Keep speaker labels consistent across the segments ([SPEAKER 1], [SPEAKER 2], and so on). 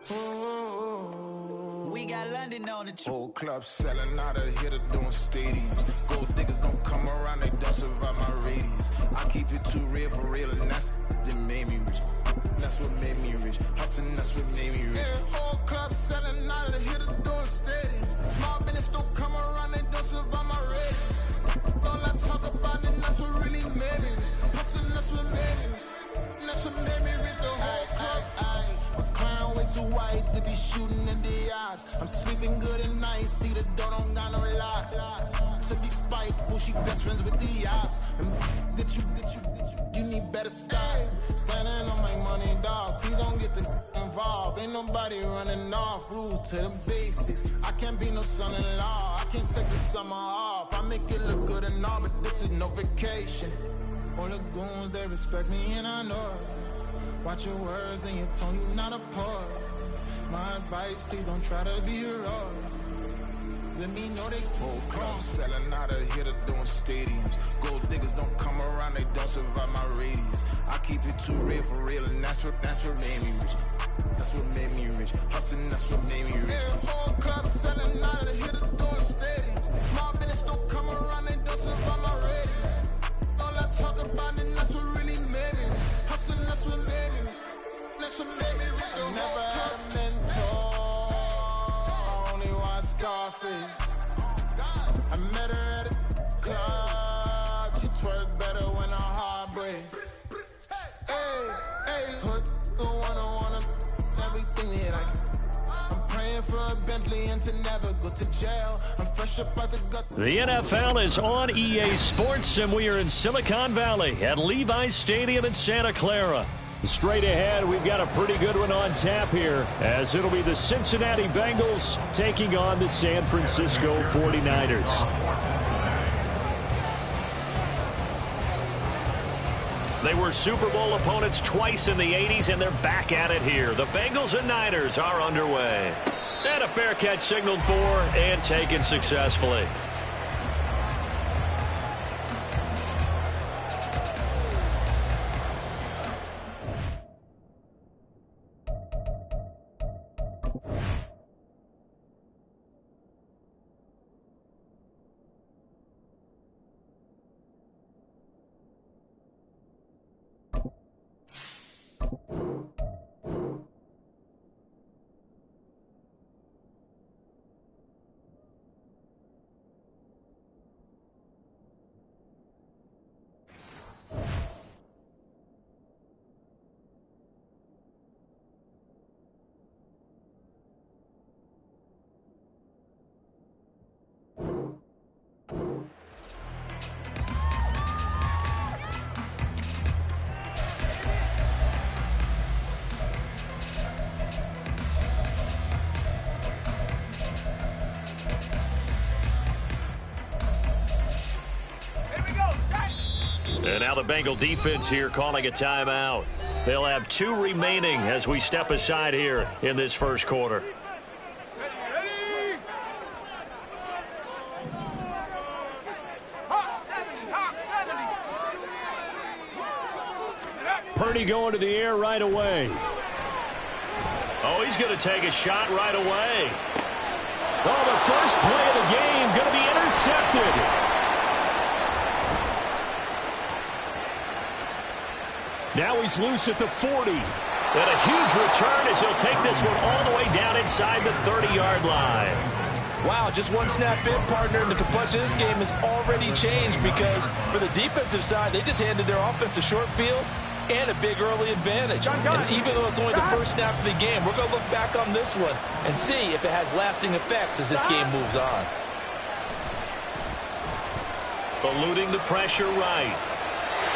[SPEAKER 1] We got London on the
[SPEAKER 2] whole club selling out of hitter doing stadiums. Gold diggers don't come around, they don't survive my radius. I keep it too real for real, and that's that made me rich. That's what made me rich. Hustling, that's what made me rich. Yeah, whole club selling out of hitters doing stadiums. Small business don't come around, they don't survive my radius. All I talk about, and that's what really made me rich. Hustling, that's what made me rich. That's what made me rich. The whole club. My crown way too white to be shooting in the eyes. I'm sleeping good at night, see the door don't got no locks. To be spiteful, she best friends with the ops. And you need better styles. Standing on my money, dog. Please don't get involved. Ain't nobody running off. Rules to the basics. I can't be no son-in-law. I can't take the summer off. I make it look good and all, but this is no vacation. All the goons, they respect me and I know it. Watch your words and your tone, you not a poet. My advice, please don't try to be heroic. Let me know they whole club selling out of hitter doing stadiums. Gold diggers don't come around, they don't survive my radius. I keep it too real for real, and that's what made me rich. That's what made me rich. Hustling, that's what made me rich. Yeah, whole club selling out of hitters doing stadiums. Small business don't come around, they don't survive my radius. All I talk about, and that's what really made me rich. Hustling, that's what made me rich. That's what made me rich. I never had a mentor. I only watch Scarface. I met her at a club. She twerk better when her heart breaks. Hey, put the one everything that I get. I'm praying for a Bentley and to never go to jail. I'm fresh up out the guts.
[SPEAKER 3] The NFL is on EA Sports, and we are in Silicon Valley at Levi's Stadium in Santa Clara. Straight ahead, we've got a pretty good one on tap here, as it'll be the Cincinnati Bengals taking on the San Francisco 49ers. They were Super Bowl opponents twice in the 80s, and they're back at it here. The Bengals and Niners are underway. And a fair catch signaled for and taken successfully. And now the Bengal defense here calling a timeout. They'll have 2 remaining as we step aside here in this first quarter. Purdy going to the air right away. Oh, he's going to take a shot right away. Oh, the first play of the game going to be intercepted. Now he's loose at the 40. And a huge return as he'll take this one all the way down inside the 30-yard line.
[SPEAKER 4] Wow, just one snap in, partner, and the complexion of this game has already changed because for the defensive side, they just handed their offense a short field and a big early advantage. And even though it's only the first snap of the game, we're going to look back on this one and see if it has lasting effects as this game moves on.
[SPEAKER 3] Eluding the pressure right.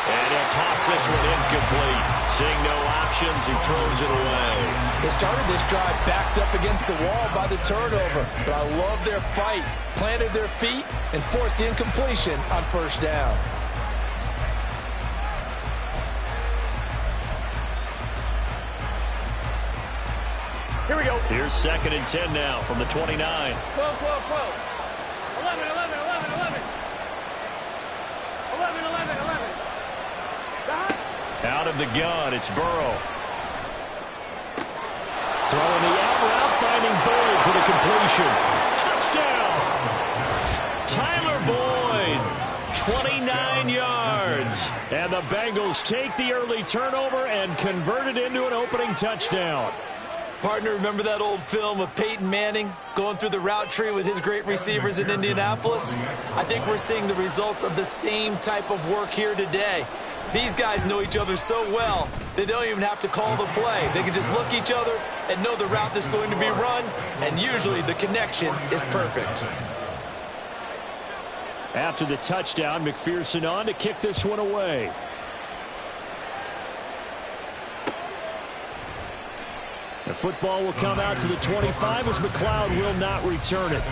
[SPEAKER 3] And he'll toss this one incomplete. Seeing no options, he throws it away.
[SPEAKER 4] They started this drive backed up against the wall by the turnover, but I love their fight. Planted their feet and forced the incompletion on first down.
[SPEAKER 3] Here we go. Here's 2nd and 10 now from the 29.
[SPEAKER 5] 12, 12, 12. 11, 11, 11, 11. 11, 11, 11.
[SPEAKER 3] Out of the gun, it's Burrow. Throwing the out route, finding Boyd for the completion. Touchdown! Tyler Boyd, 29 yards. And the Bengals take the early turnover and convert it into an opening touchdown.
[SPEAKER 4] Partner, remember that old film of Peyton Manning going through the route tree with his great receivers in Indianapolis? I think we're seeing the results of the same type of work here today. These guys know each other so well, they don't even have to call the play. They can just look each other and know the route that's going to be run, and usually the connection is perfect.
[SPEAKER 3] After the touchdown, McPherson on to kick this one away. The football will come out to the 25 as McLeod will not return it.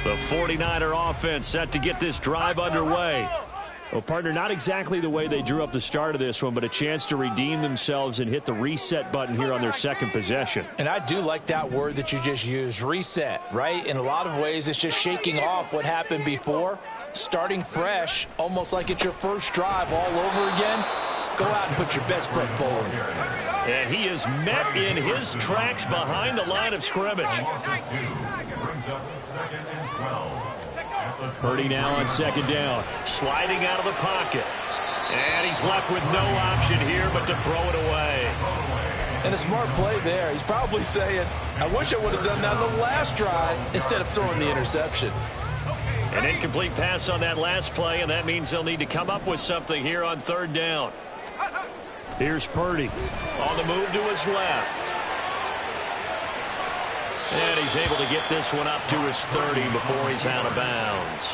[SPEAKER 3] The 49er offense set to get this drive underway. Well, partner, not exactly the way they drew up the start of this one, but a chance to redeem themselves and hit the reset button here on their second possession.
[SPEAKER 4] And I do like that word that you just used, reset, right? In a lot of ways, it's just shaking off what happened before, starting fresh, almost like it's your first drive all over again. Go out and put your best foot forward.
[SPEAKER 3] And he is met in his tracks behind the line of scrimmage. Purdy now on second down, sliding out of the pocket. And he's left with no option here but to throw it away.
[SPEAKER 4] And a smart play there. He's probably saying, I wish I would have done that on the last drive instead of throwing the interception.
[SPEAKER 3] An incomplete pass on that last play, and that means they'll need to come up with something here on third down. Here's Purdy on the move to his left. And he's able to get this one up to his 30 before he's out of bounds.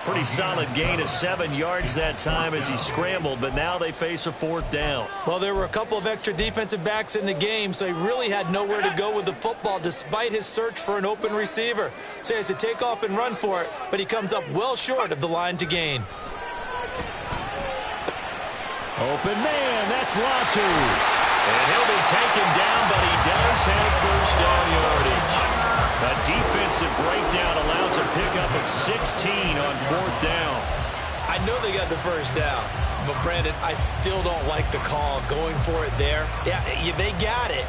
[SPEAKER 3] Pretty solid gain of 7 yards that time as he scrambled, but now they face a fourth down.
[SPEAKER 4] Well, there were a couple of extra defensive backs in the game, so he really had nowhere to go with the football despite his search for an open receiver. So he has to take off and run for it, but he comes up well short of the line to gain.
[SPEAKER 3] Open man, that's Latu. And he'll be taken down, but he does have first down yardage. A defensive breakdown allows a pickup of 16 on fourth down.
[SPEAKER 4] I know they got the first down, but Brandon, I still don't like the call going for it there. Yeah, they got it,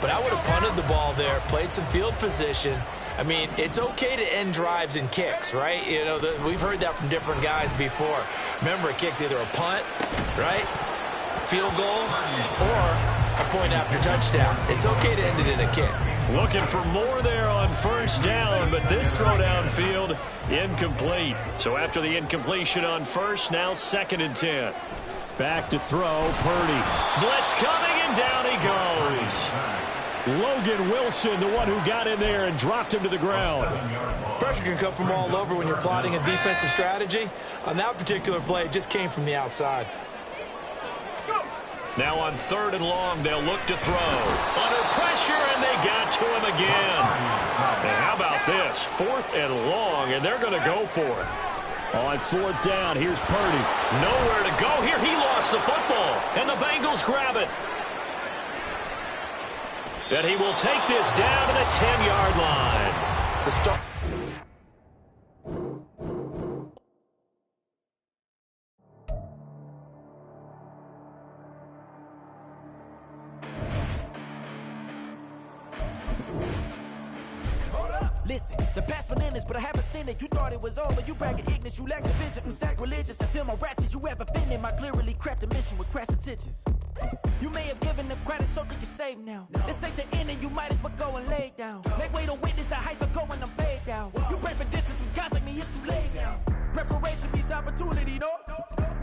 [SPEAKER 4] but I would have punted the ball there, played some field position. I mean, it's okay to end drives and kicks, right? You know, we've heard that from different guys before. Remember, a kick's either a punt, right, field goal, or a point after touchdown. It's okay to end it in a kick.
[SPEAKER 3] Looking for more there on first down, but this throw downfield incomplete. So after the incompletion on first, now 2nd and 10. Back to throw, Purdy. Blitz coming, and down he goes. Logan Wilson, the one who got in there and dropped him to the ground.
[SPEAKER 4] Pressure can come from all over when you're plotting a defensive strategy. On that particular play, it just came from the outside.
[SPEAKER 3] Now on 3rd and long, they'll look to throw. Under pressure, and they got to him again. And how about this? 4th and long, and they're going to go for it. On 4th down, here's Purdy. Nowhere to go here. He lost the football, and the Bengals grab it. And he will take this down to the 10-yard line.
[SPEAKER 4] The start.
[SPEAKER 6] Listen, the past bananas, but I haven't seen it. You thought it was over, you bragging ignorance, you lack the vision. I'm sacrilegious, I feel my ratchets, you ever offended. My clearly crafted mission with crass intentions. You may have given them credit so they can save now. This ain't the end and you might as well go and lay down. Make way to witness the heights are going, I'm paid down. You pray for distance with guys like me, it's too late now. Preparation beats opportunity, no?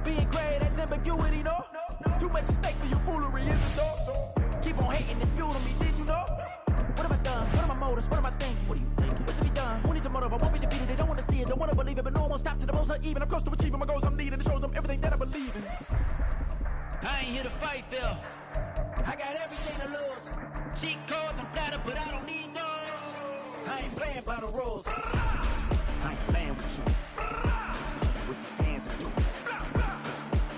[SPEAKER 6] Being great, that's ambiguity, no? Too much at stake for your foolery, is it, no? Keep on hating, it's fuel to me, did you know? What have I done? What are my motives? What am I thinking? What are you thinking? What's to be done? Who needs a motive? I won't be defeated. They don't want to see it, don't want to believe it, but no one won't stop to the most uneven. I'm close to achieving my goals. I'm needing to show them everything that I believe in.
[SPEAKER 5] I ain't here to fight, Phil.
[SPEAKER 6] I got everything to lose.
[SPEAKER 5] Cheat codes, I'm flattered, but I don't need those.
[SPEAKER 6] I ain't playing by the rules. I ain't playing with you. Show you what these hands are doing.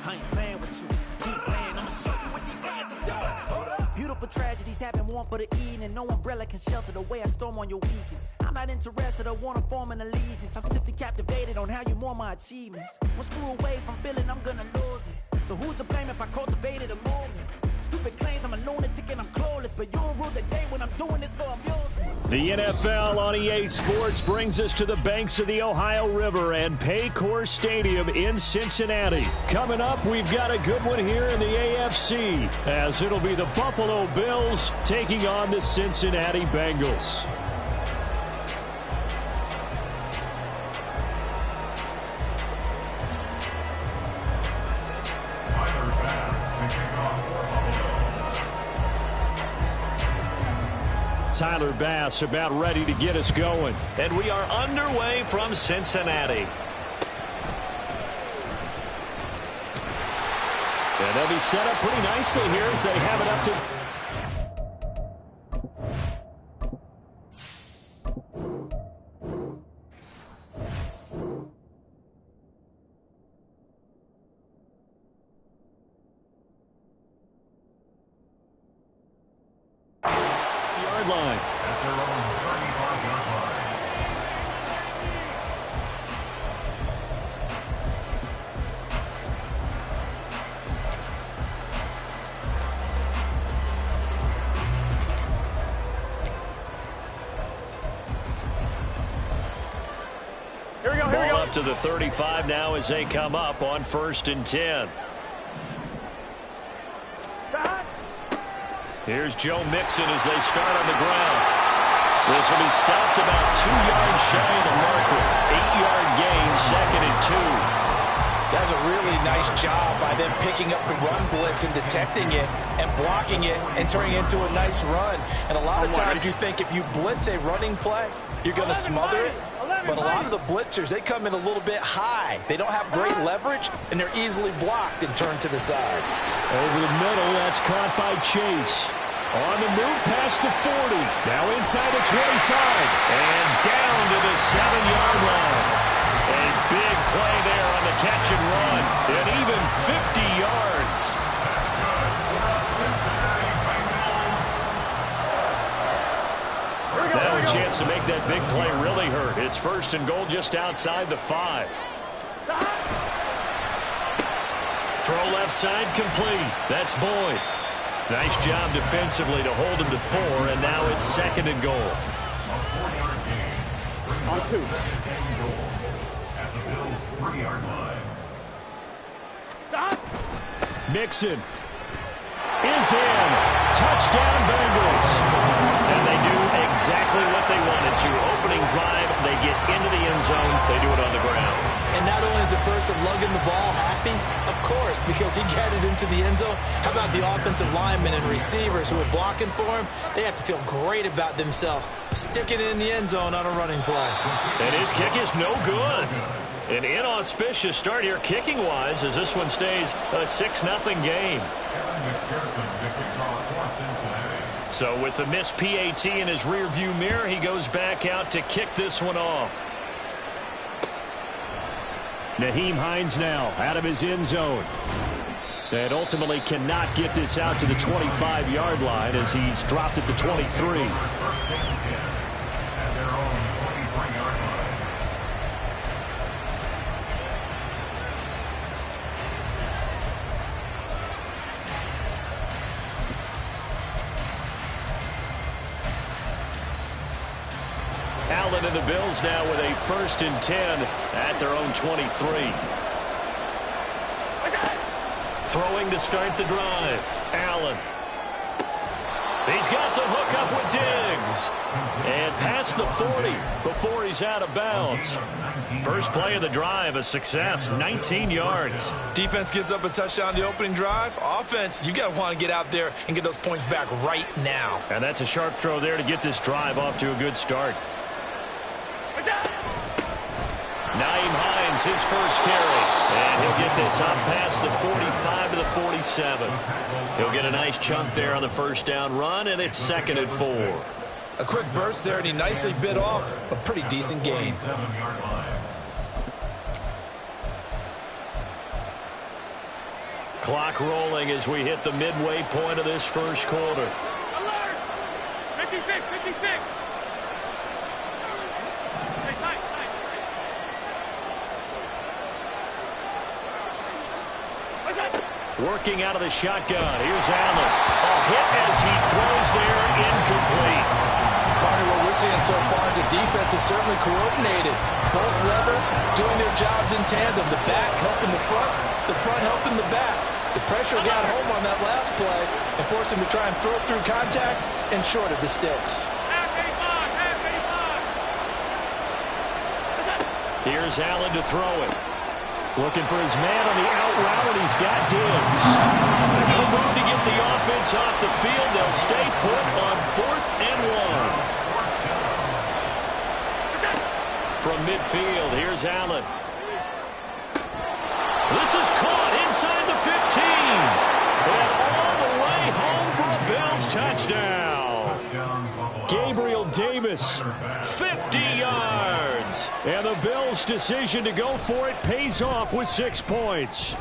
[SPEAKER 6] I ain't playing with you. Keep playing, I'ma show you what these hands are doing. Hold up. Beautiful for tragedies happen, one for the evening. No umbrella can shelter the way I storm on your weekends. I'm not interested or want to form an allegiance. I'm simply captivated on how you more my achievements. One screw away from feeling I'm gonna lose it. So who's to blame if I cultivated a movement? Stupid claims I'm a lunatic and I'm clueless, but you'll rule the day when I'm doing this for amusement.
[SPEAKER 3] The NFL on EA Sports brings us to the banks of the Ohio River and Paycor Stadium in Cincinnati. Coming up, we've got a good one here in the AFC, as it'll be the Buffalo Bills taking on the Cincinnati Bengals. Tyler Bass about ready to get us going. And we are underway from Cincinnati. And they'll be set up pretty nicely here as they have it up to... line.
[SPEAKER 7] At their own 35-yard line.
[SPEAKER 5] Here we go, here we
[SPEAKER 3] Ball
[SPEAKER 5] go.
[SPEAKER 3] up to the 35 now as they come up on 1st and 10. Here's Joe Mixon as they start on the ground. This will be stopped about 2 yards shy of the marker. 8-yard gain, 2nd and 2.
[SPEAKER 4] That's a really nice job by them picking up the run blitz and detecting it and blocking it and turning it into a nice run. And a lot of times you think if you blitz a running play, you're going to smother it. But a lot of the blitzers, they come in a little bit high. They don't have great leverage, and they're easily blocked and turned to the side.
[SPEAKER 3] Over the middle, that's caught by Chase. On the move past the 40. Now inside the 25. And down to the 7-yard line. A big play there on the catch and run. And even 50 yards. Now a chance to make that big play really hurt. It's 1st and goal just outside the 5. Throw left side complete. That's Boyd. Nice job defensively to hold him to 4, and now it's 2nd and goal.
[SPEAKER 7] A 4-yard gain. On 2. 2nd and goal at the Bills' 3-yard line.
[SPEAKER 5] Stop.
[SPEAKER 3] Mixon is in. Touchdown Bengals. And they do exactly what they wanted to. Opening drive, they get into the end zone. They do it on the ground.
[SPEAKER 4] And not only is the person lugging the ball happy, of course, because he got it into the end zone. How about the offensive linemen and receivers who are blocking for him? They have to feel great about themselves, sticking it in the end zone on a running play.
[SPEAKER 3] And his kick is no good. An inauspicious start here kicking-wise as this one stays a 6-0 game. So with the missed PAT in his rearview mirror, he goes back out to kick this one off. Nyheim Hines now out of his end zone. And ultimately cannot get this out to the 25-yard line as he's dropped at the 23. Allen and the Bills now with a 1st and 10 at their own 23. Throwing to start the drive. Allen. He's got the hook up with Diggs. And past the 40 before he's out of bounds. First play of the drive, a success, 19 yards.
[SPEAKER 4] Defense gives up a touchdown the opening drive. Offense, you got to want to get out there and get those points back right now.
[SPEAKER 3] And that's a sharp throw there to get this drive off to a good start. Nyheim Hines, his first carry. And he'll get this up past the 45 to the 47. He'll get a nice chunk there on the first down run, and it's 2nd and 4.
[SPEAKER 4] A quick burst there, and he nicely bit off a pretty decent gain.
[SPEAKER 3] Clock rolling as we hit the midway point of this first quarter.
[SPEAKER 5] 56. Hey, tight. What's that?
[SPEAKER 3] Working out of the shotgun. Here's Allen. A hit as he throws there, incomplete.
[SPEAKER 4] Partner, what we're seeing so far is the defense is certainly coordinated. Both levers doing their jobs in tandem. The back helping the front helping the back. The pressure got home on that last play and forced him to try and throw through contact and short of the sticks.
[SPEAKER 5] Half 85.
[SPEAKER 3] Here's Allen to throw it. Looking for his man on the out route, and he's got Diggs. No room to get the offense off the field. They'll stay put on 4th and 1. From midfield, here's Allen. This is caught inside the 15. And all the way home for a Bills touchdown. Gabriel Davis, 50 yards. And the Bills' decision to go for it pays off with 6 points.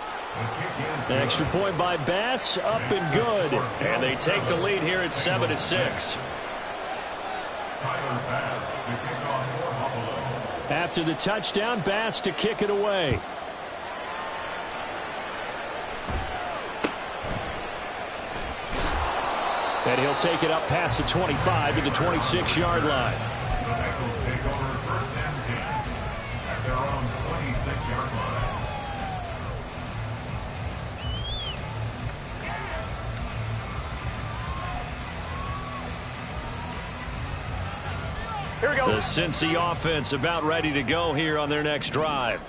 [SPEAKER 3] Extra point by Bass, up and good. And they take the lead here at 7-6. After the touchdown, Bass to kick it away. And he'll take it up past the 25 to the 26-yard line.
[SPEAKER 7] The Bengals take over 1st and 10 at their own 26-yard line.
[SPEAKER 5] Here we go.
[SPEAKER 3] The Cincy offense about ready to go here on their next drive.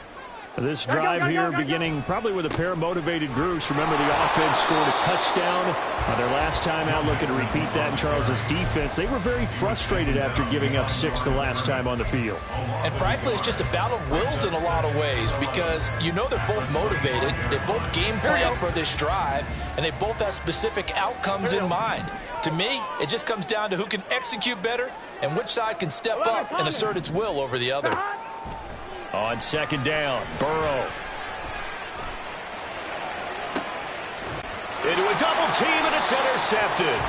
[SPEAKER 3] This drive here beginning probably with a pair of motivated groups. Remember, the offense scored a touchdown their last time out. Looking to repeat that in Charles's defense. They were very frustrated after giving up 6 the last time on the field.
[SPEAKER 4] And frankly, it's just a battle of wills in a lot of ways because you know they're both motivated. They both game plan for this drive, and they both have specific outcomes in mind. To me, it just comes down to who can execute better and which side can step up and assert its will over the other.
[SPEAKER 3] On 2nd down, Burrow. Into a double team, and it's intercepted.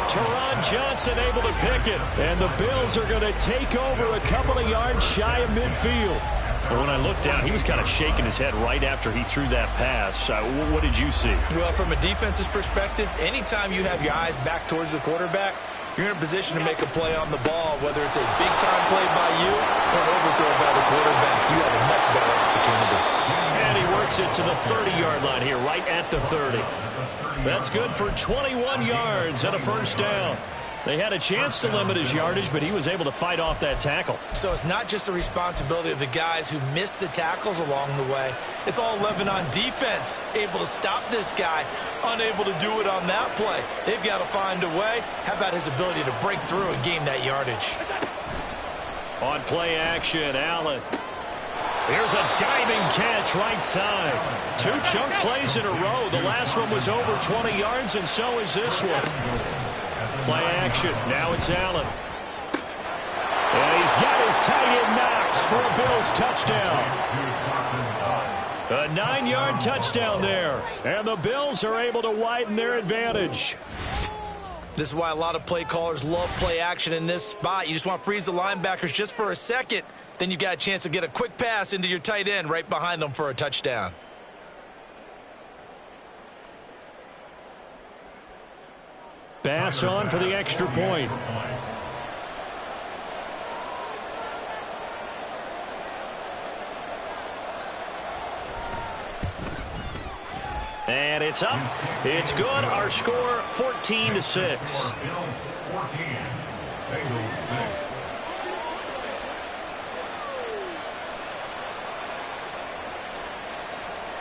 [SPEAKER 3] Teron Johnson able to pick it. And the Bills are going to take over a couple of yards shy of midfield. But when I looked down, he was kind of shaking his head right after he threw that pass. What did you see?
[SPEAKER 4] Well, from a defense's perspective, anytime you have your eyes back towards the quarterback, you're in a position to make a play on the ball, whether it's a big-time play by you or an overthrow by the quarterback. You have a much better opportunity.
[SPEAKER 3] And he works it to the 30-yard line here, right at the 30. That's good for 21 yards and a 1st down. They had a chance to limit his yardage, but he was able to fight off that tackle.
[SPEAKER 4] So it's not just the responsibility of the guys who missed the tackles along the way. It's all 11 on defense, able to stop this guy, unable to do it on that play. They've got to find a way. How about his ability to break through and gain that yardage?
[SPEAKER 3] On play action, Allen. Here's a diving catch right side. 2 chunk plays in a row. The last one was over 20 yards, and so is this one. Play action. Now it's Allen. And he's got his tight end Knox for a Bills touchdown. A 9-yard touchdown there. And the Bills are able to widen their advantage.
[SPEAKER 4] This is why a lot of play callers love play action in this spot. You just want to freeze the linebackers just for a second. Then you got a chance to get a quick pass into your tight end right behind them for a touchdown.
[SPEAKER 3] Bass on for the extra point. And it's up. It's good. Our score 14-6.
[SPEAKER 7] Bills 14, Bengals 6.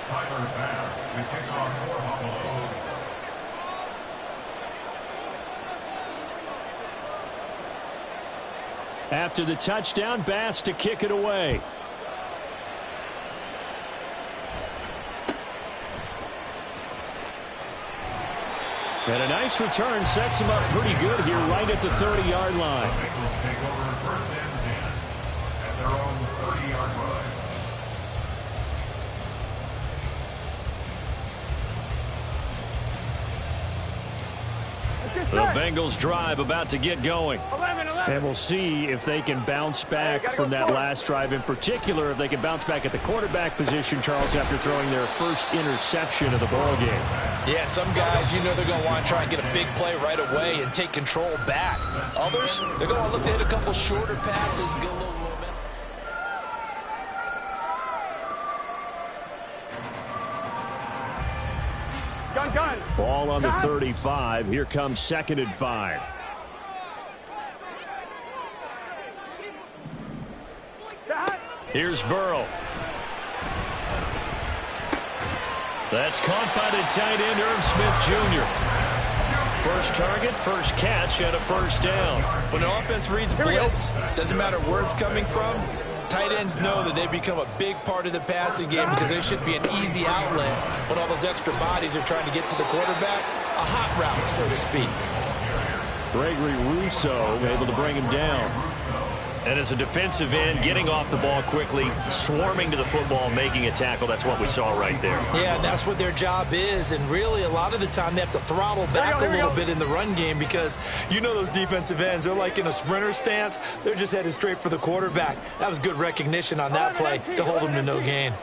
[SPEAKER 7] Tyler Bass to kick off for Buffalo.
[SPEAKER 3] After the touchdown, Bass to kick it away. And a nice return sets him up pretty good here right at the 30-yard line.
[SPEAKER 7] The Bengals take over 1st and 10 at their own 30-yard line.
[SPEAKER 3] The Bengals drive about to get going.
[SPEAKER 5] 11.
[SPEAKER 3] And we'll see if they can bounce back from that last drive, in particular if they can bounce back at the quarterback position, Charles, after throwing their first interception of the ball game.
[SPEAKER 4] Yeah, some guys, you know they're going to want to try and get a big play right away and take control back. Others, they're going to look to hit a couple shorter passes, get a little momentum.
[SPEAKER 5] Gun.
[SPEAKER 3] Ball on the 35. Here comes 2nd and 5. Here's Burrow. That's caught by the tight end, Irv Smith Jr. First target, first catch, and a first down.
[SPEAKER 4] When the offense reads blitz, doesn't matter where it's coming from, tight ends know that they become a big part of the passing game because there should be an easy outlet when all those extra bodies are trying to get to the quarterback. A hot route, so to speak.
[SPEAKER 3] Gregory Rousseau able to bring him down. And as a defensive end, getting off the ball quickly, swarming to the football, making a tackle. That's what we saw right there.
[SPEAKER 4] Yeah, and that's what their job is. And really, a lot of the time, they have to throttle back a little bit in the run game because you know those defensive ends, they're like in a sprinter stance. They're just headed straight for the quarterback. That was good recognition on that play to hold them to no gain.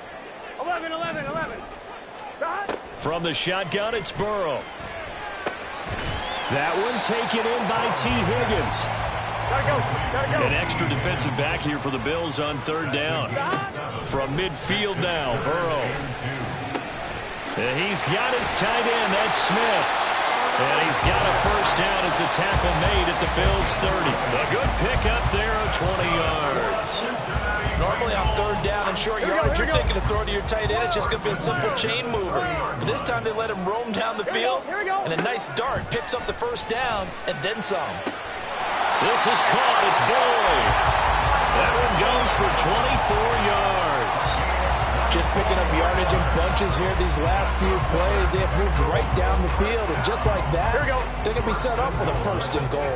[SPEAKER 5] 11.
[SPEAKER 3] From the shotgun, it's Burrow. That one taken in by T. Higgins.
[SPEAKER 5] Gotta go.
[SPEAKER 3] An extra defensive back here for the Bills on 3rd down. From midfield now, Burrow. And he's got his tight end, that's Smith. And he's got a first down as the tackle made at the Bills' 30. A good pickup there of 20 yards.
[SPEAKER 4] Normally on 3rd down and short yardage, you're thinking to throw to your tight end. It's just going to be a simple chain mover. But this time they let him roam down the field. And a nice dart picks up the first down and then some.
[SPEAKER 3] This is caught. It's Boyd. That one goes for 24 yards.
[SPEAKER 4] Just picking up yardage in bunches here these last few plays. They have moved right down the field. And just like that, they're going to be set up with a 1st and goal.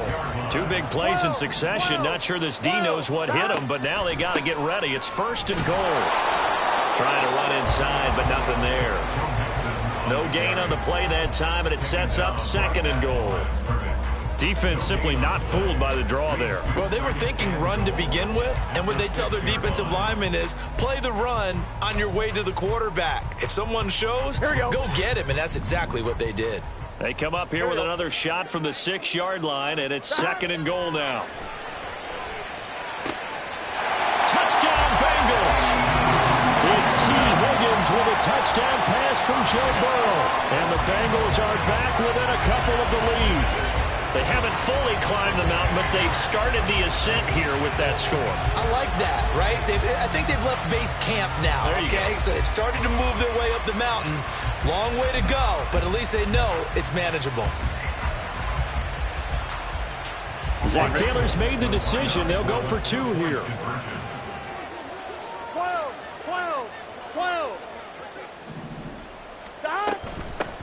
[SPEAKER 3] 2 big plays in succession. Not sure this D knows what hit him, but now they got to get ready. It's 1st and goal. Trying to run inside, but nothing there. No gain on the play that time, and it sets up 2nd and goal. Defense simply not fooled by the draw there.
[SPEAKER 4] Well, they were thinking run to begin with, and what they tell their defensive linemen is play the run on your way to the quarterback. If someone shows, go get him, and that's exactly what they did.
[SPEAKER 3] They come up here with another shot from the 6-yard line, and it's 2nd and goal now. Touchdown, Bengals! It's T. Higgins with a touchdown pass from Joe Burrow, and the Bengals are back within a couple of the lead. They haven't fully climbed the mountain, but they've started the ascent here with that score.
[SPEAKER 4] I like that, right? I think they've left base camp now, okay? So they've started to move their way up the mountain. Long way to go, but at least they know it's manageable.
[SPEAKER 3] Zach Taylor's made the decision. They'll go for 2 here.
[SPEAKER 5] 12.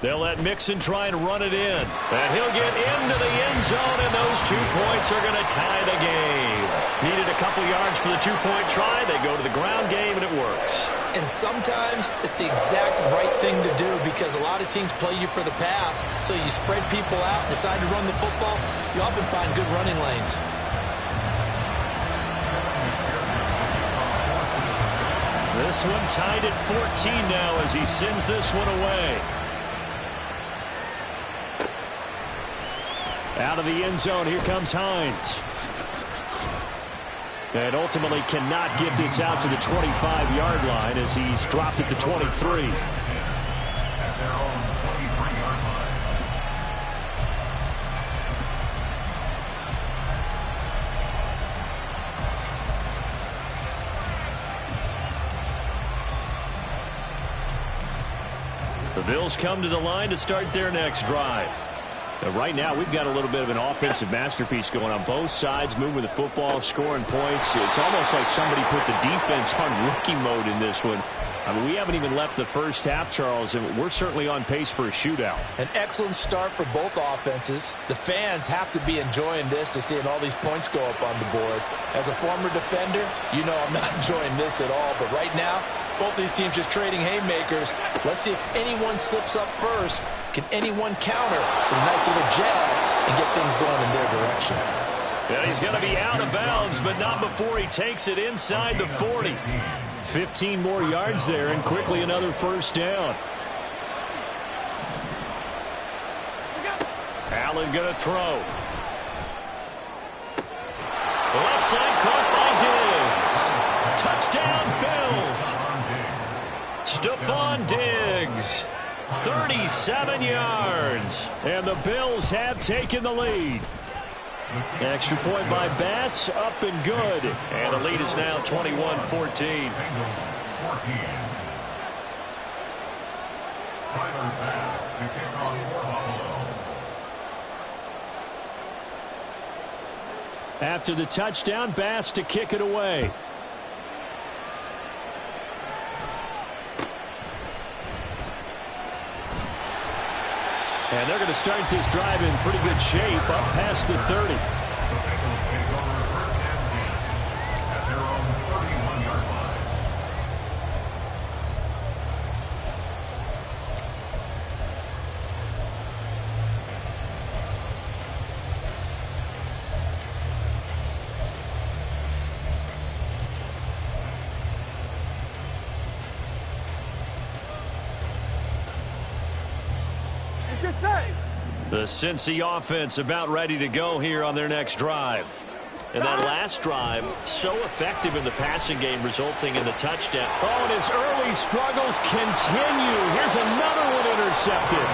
[SPEAKER 3] They'll let Mixon try and run it in. And he'll get into the end zone, and those 2 points are going to tie the game. Needed a couple yards for the 2-point try. They go to the ground game, and it works.
[SPEAKER 4] And sometimes it's the exact right thing to do because a lot of teams play you for the pass. So you spread people out, decide to run the football. You often find good running lanes.
[SPEAKER 3] This one tied at 14 now as he sends this one away. Out of the end zone, here comes Hines. And ultimately cannot get this out to the 25-yard line as he's dropped it to 23. The Bills come to the line to start their next drive. Right now, we've got a little bit of an offensive masterpiece going on both sides, moving the football, scoring points. It's almost like somebody put the defense on rookie mode in this one. I mean, we haven't even left the first half, Charles, and we're certainly on pace for a shootout.
[SPEAKER 4] An excellent start for both offenses. The fans have to be enjoying this to seeing all these points go up on the board. As a former defender, you know I'm not enjoying this at all, but right now, both these teams just trading haymakers. Let's see if anyone slips up first. Can anyone counter with a nice little jab and get things going in their direction.
[SPEAKER 3] Yeah, he's going to be out of bounds, but not before he takes it inside the 40. 15 more yards there, and quickly another first down. Allen going to throw. Left side caught by Diggs. Touchdown, Bills. Stephon Diggs. 37 yards. And the Bills have taken the lead. Extra point by Bass, up and good. And the lead is now 21-14. After the touchdown, Bass to kick it away. And they're going to start this drive in pretty good shape, up past the 30. The Cincy offense about ready to go here on their next drive. And that last drive, so effective in the passing game, resulting in the touchdown. Oh, and his early struggles continue. Here's another one intercepted.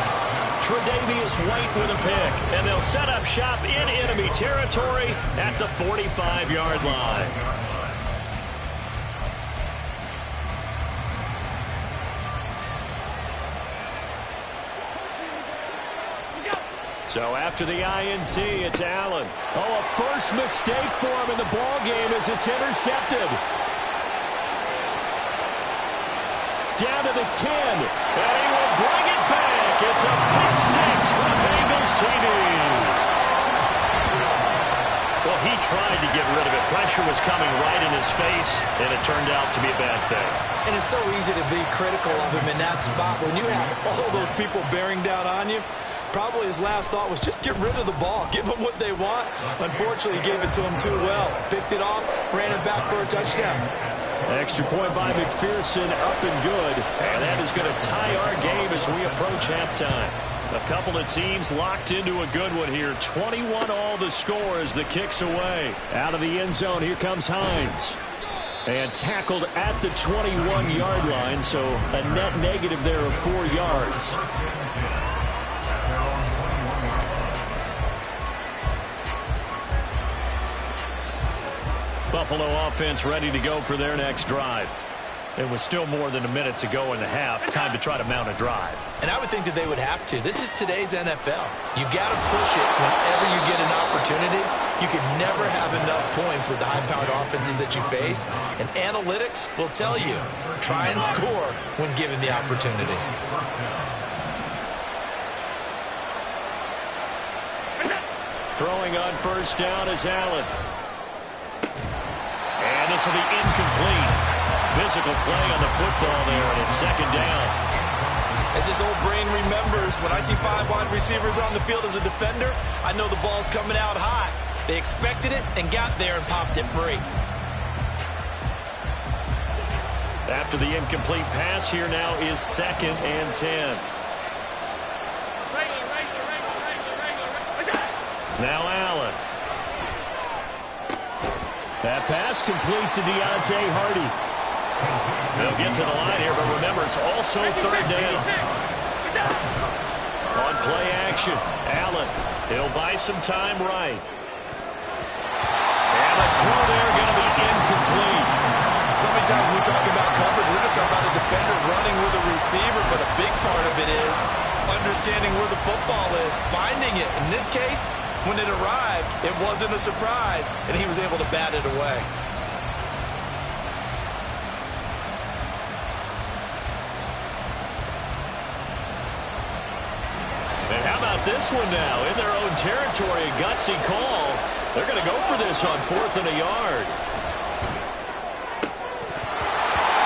[SPEAKER 3] Tre'Davious White with a pick. And they'll set up shop in enemy territory at the 45-yard line. So after the INT, it's Allen. Oh, a first mistake for him in the ball game as it's intercepted. Down to the 10, and he will bring it back. It's a pick six for the Bengals TD. Well, he tried to get rid of it. Pressure was coming right in his face, and it turned out to be a bad thing.
[SPEAKER 4] And it's so easy to be critical of him in that spot when you have all those people bearing down on you. Probably his last thought was just get rid of the ball. Give them what they want. Unfortunately, he gave it to them too well. Picked it off, ran it back for a touchdown.
[SPEAKER 3] Extra point by McPherson, up and good. And that is going to tie our game as we approach halftime. A couple of teams locked into a good one here. 21-all the score as the kick's away. Out of the end zone, here comes Hines. And tackled at the 21-yard line, so a net negative there of 4 yards. Buffalo offense ready to go for their next drive. It was still more than a minute to go in the half. Time to try to mount a drive.
[SPEAKER 4] And I would think that they would have to. This is today's NFL. You got to push it whenever you get an opportunity. You can never have enough points with the high-powered offenses that you face. And analytics will tell you, try and score when given the opportunity.
[SPEAKER 3] Throwing on first down is Allen. And this will be incomplete. Physical play on the football there, and it's second down.
[SPEAKER 4] As this old brain remembers, when I see 5 wide receivers on the field as a defender, I know the ball's coming out high. They expected it and got there and popped it free.
[SPEAKER 3] After the incomplete pass, here now is 2nd and 10. Now Allen. That pass complete to Deontay Hardy. They'll get to the line here, but remember, it's also third down. On play action, Allen. He'll buy some time right. And the throw there going to be incomplete.
[SPEAKER 4] So many times when we talk about coverage, we're just talking about a defender running with a receiver, but a big part of it is understanding where the football is, finding it. In this case, when it arrived, it wasn't a surprise, and he was able to bat it away.
[SPEAKER 3] And how about this one now? In their own territory, a gutsy call. They're going to go for this on 4th and a yard.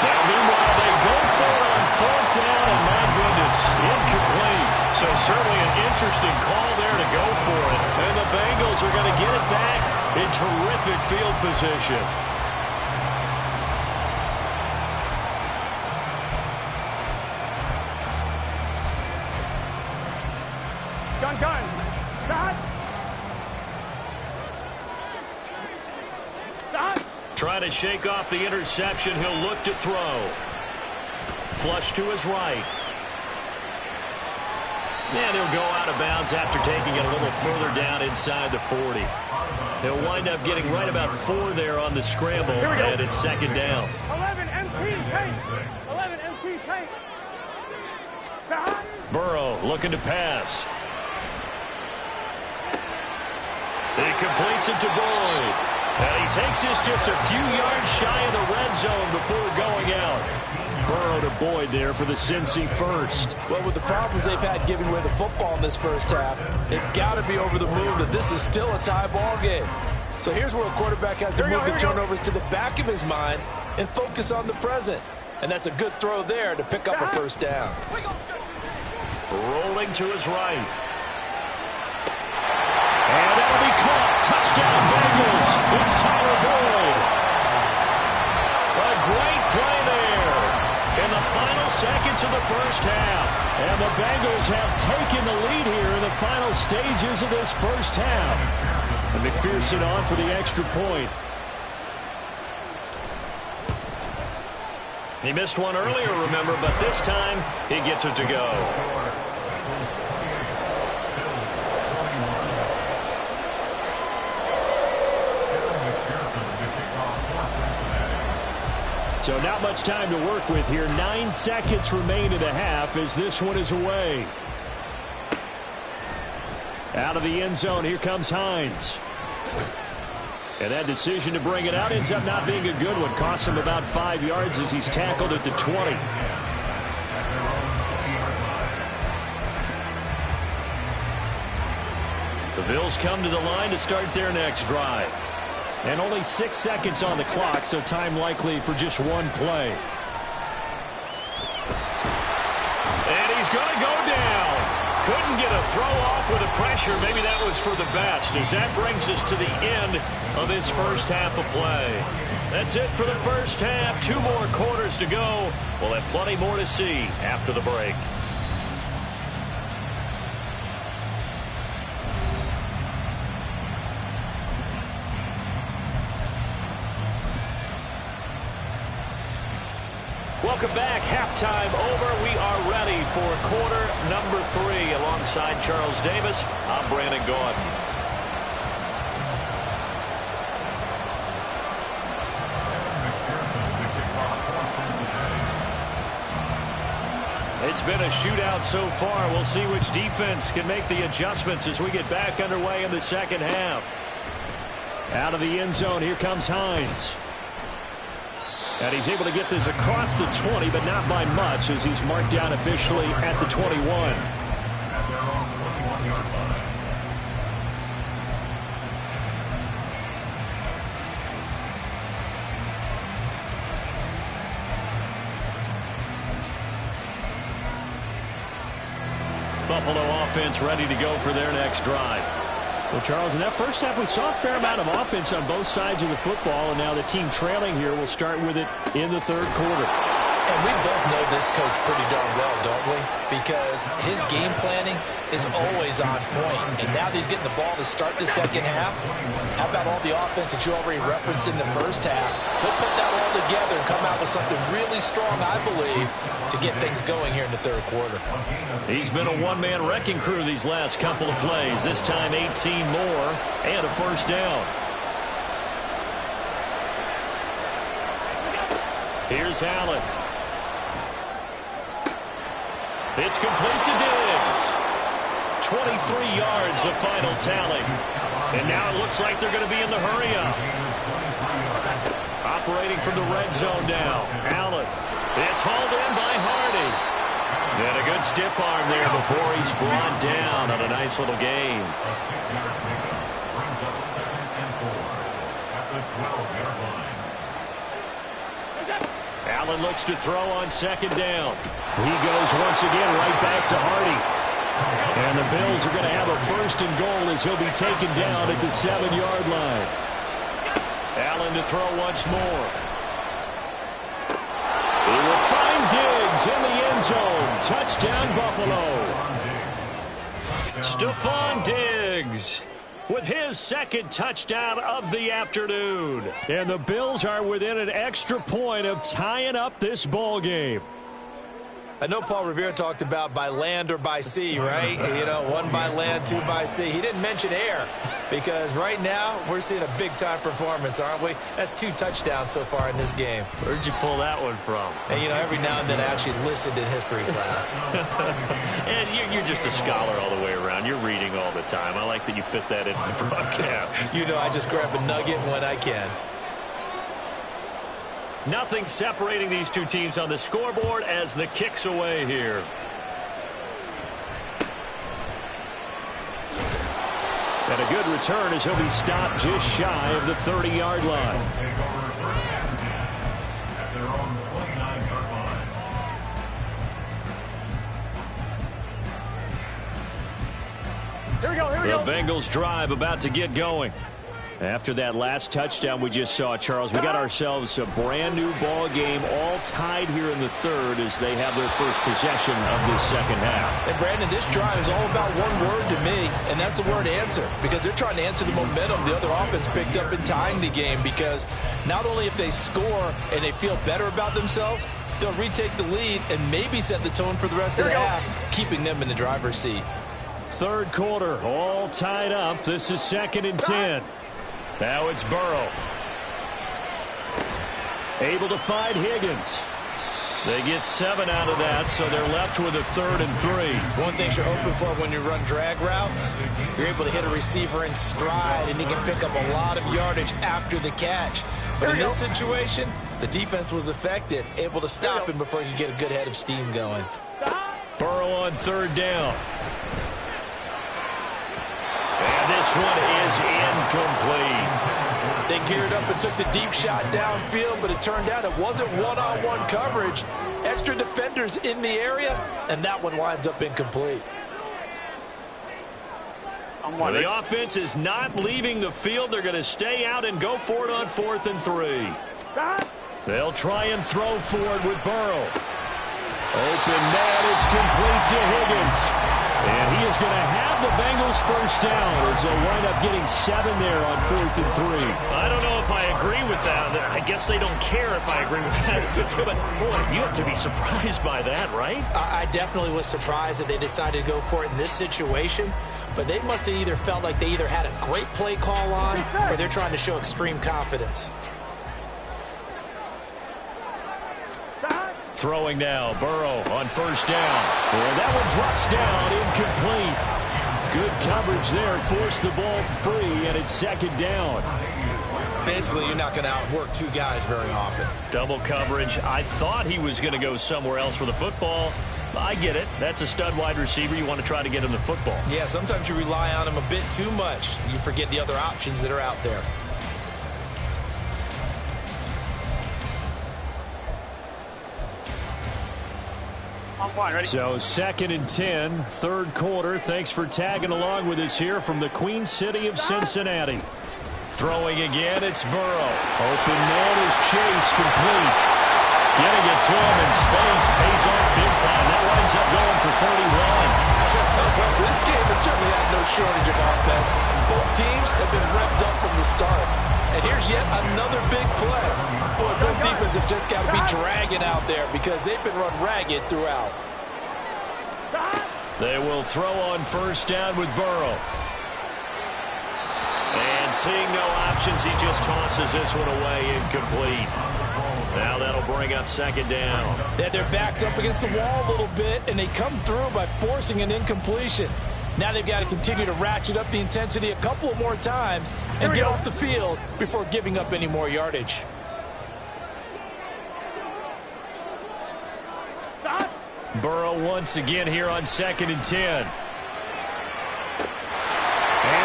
[SPEAKER 3] Now, meanwhile, they go for it on 4th down, and my goodness, incomplete. So certainly an interesting call there to go for it. Bengals are going to get it back in terrific field position.
[SPEAKER 5] Gun. Stop.
[SPEAKER 3] Trying to shake off the interception. He'll look to throw. Flush to his right. And he'll go out of bounds after taking it a little further down inside the 40. He'll wind up getting right about 4 there on the scramble, and it's second down.
[SPEAKER 5] 11 MT tank. 11 MT tank.
[SPEAKER 3] Burrow looking to pass. He completes it to Boyd. And he takes this just a few yards shy of the red zone before going out. Burrow to Boyd there for the Cincy first.
[SPEAKER 4] Well, with the problems they've had giving away the football in this first half, they've got to be over the moon that this is still a tie ball game. So here's where a quarterback has to move the turnovers to the back of his mind and focus on the present. And that's a good throw there to pick up a first down.
[SPEAKER 3] Rolling to his right. And that'll be caught. Touchdown Bengals. It's Tyler Boyd. A great play there in the final seconds of the first half. And the Bengals have taken the lead here in the final stages of this first half. And McPherson on for the extra point. He missed one earlier, remember, but this time he gets it to go. So not much time to work with here. 9 seconds remain in the half as this one is away. Out of the end zone, here comes Hines. And that decision to bring it out ends up not being a good one. Costs him about 5 yards as he's tackled at the 20. The Bills come to the line to start their next drive. And only 6 seconds on the clock, so time likely for just one play. And he's going to go down. Couldn't get a throw off with the pressure. Maybe that was for the best, as that brings us to the end of this first half of play. That's it for the first half. 2 more quarters to go. We'll have plenty more to see after the break. Welcome back. Halftime over. We are ready for quarter number 3. Alongside Charles Davis, I'm Brandon Gaudin. It's been a shootout so far. We'll see which defense can make the adjustments as we get back underway in the second half. Out of the end zone, here comes Hines. And he's able to get this across the 20, but not by much, as he's marked down officially at the 21. Buffalo offense ready to go for their next drive. Well, Charles, in that first half, we saw a fair amount of offense on both sides of the football, and now the team trailing here will start with it in the third quarter.
[SPEAKER 4] And we both know this coach pretty darn well, don't we? Because his game planning is always on point. And now that he's getting the ball to start the second half, how about all the offense that you already referenced in the first half? He'll put that all together and come out with something really strong, I believe, to get things going here in the third quarter.
[SPEAKER 3] He's been a one-man wrecking crew these last couple of plays. This time 18 more and a first down. Here's Allen. It's complete to Diggs. 23 yards of final tally. And now it looks like they're going to be in the hurry-up. Operating from the red zone now. Allen. It's hauled in by Hardy. And a good stiff arm there before he's brought down on a nice little gain.
[SPEAKER 7] A 6-yard pickup brings up 2nd and 4 at the 12-yard line.
[SPEAKER 3] Allen looks to throw on second down. He goes once again right back to Hardy. And the Bills are going to have a 1st and goal as he'll be taken down at the 7-yard line. Allen to throw once more. He will find Diggs in the end zone. Touchdown, Buffalo. Stephon Diggs with his 2nd touchdown of the afternoon. And the Bills are within an extra point of tying up this ball game.
[SPEAKER 4] I know Paul Revere talked about by land or by sea, right? You know, 1 by land, 2 by sea. He didn't mention air because right now we're seeing a big-time performance, aren't we? That's 2 touchdowns so far in this game.
[SPEAKER 3] Where'd you pull that one from?
[SPEAKER 4] And, you know, every now and then I actually listened in history class.
[SPEAKER 3] And you're just a scholar all the way around. You're reading all the time. I like that you fit that in the broadcast.
[SPEAKER 4] You know, I just grab a nugget when I can.
[SPEAKER 3] Nothing separating these two teams on the scoreboard as the kick's away here. And a good return as he'll be stopped just shy of the 30-yard line.
[SPEAKER 7] At their own 29-yard line.
[SPEAKER 5] Here we go, here we
[SPEAKER 3] The
[SPEAKER 5] go.
[SPEAKER 3] Bengals drive about to get going. After that last touchdown we just saw, Charles, we got ourselves a brand new ball game, all tied here in the 3rd as they have their first possession of this 2nd half.
[SPEAKER 4] And Brandon, this drive is all about one word to me, and that's the word answer, because they're trying to answer the momentum the other offense picked up in tying the game, because not only if they score and they feel better about themselves, they'll retake the lead and maybe set the tone for the rest of the half, keeping them in the driver's seat.
[SPEAKER 3] 3rd quarter, all tied up. This is 2nd and 10. Now it's Burrow. Able to find Higgins. They get 7 out of that, so they're left with a 3rd and 3.
[SPEAKER 4] One thing you're hoping for when you run drag routes, you're able to hit a receiver in stride, and he can pick up a lot of yardage after the catch. But in this situation, the defense was effective, able to stop him before he could get a good head of steam going.
[SPEAKER 3] Burrow on 3rd down. And this one is incomplete.
[SPEAKER 4] They geared up and took the deep shot downfield, but it turned out it wasn't one-on-one coverage. Extra defenders in the area, and that one winds up incomplete.
[SPEAKER 3] Well, the offense is not leaving the field. They're going to stay out and go for it on 4th and 3. They'll try and throw for it with Burrow. Open man, it's complete to Higgins. And he is going to have the Bengals first down as they'll wind up getting 7 there on 4th and 3.
[SPEAKER 8] I don't know if I agree with that. I guess they don't care if I agree with that. But, boy, you have to be surprised by that, right?
[SPEAKER 4] I definitely was surprised that they decided to go for it in this situation. But they must have either felt like they either had a great play call on or they're trying to show extreme confidence.
[SPEAKER 3] Throwing now, Burrow on 1st down. And that one drops down, incomplete. Good coverage there, forced the ball free, and it's 2nd down.
[SPEAKER 4] Basically, you're not going to outwork 2 guys very often.
[SPEAKER 3] Double coverage. I thought he was going to go somewhere else for the football. I get it. That's a stud wide receiver. You want to try to get him the football.
[SPEAKER 4] Yeah, sometimes you rely on him a bit too much. You forget the other options that are out there.
[SPEAKER 3] So 2nd and 10, 3rd quarter. Thanks for tagging along with us here from the Queen City of Cincinnati. Throwing again, it's Burrow. Open man is Chase, complete. Getting it to him in space, pays off big time. That winds up going for 31.
[SPEAKER 4] This game has certainly had no shortage of offense. Both teams have been revved up from the start. And here's yet another big play. Boy, both defenses have just got to be dragging out there because they've been run ragged throughout.
[SPEAKER 3] They will throw on 1st down with Burrow. And seeing no options, he just tosses this one away, incomplete. Now that'll bring up 2nd down.
[SPEAKER 4] They had their backs up against the wall a little bit, and they come through by forcing an incompletion. Now they've got to continue to ratchet up the intensity a couple of more times and get off the field before giving up any more yardage.
[SPEAKER 3] Burrow once again here on 2nd and 10. And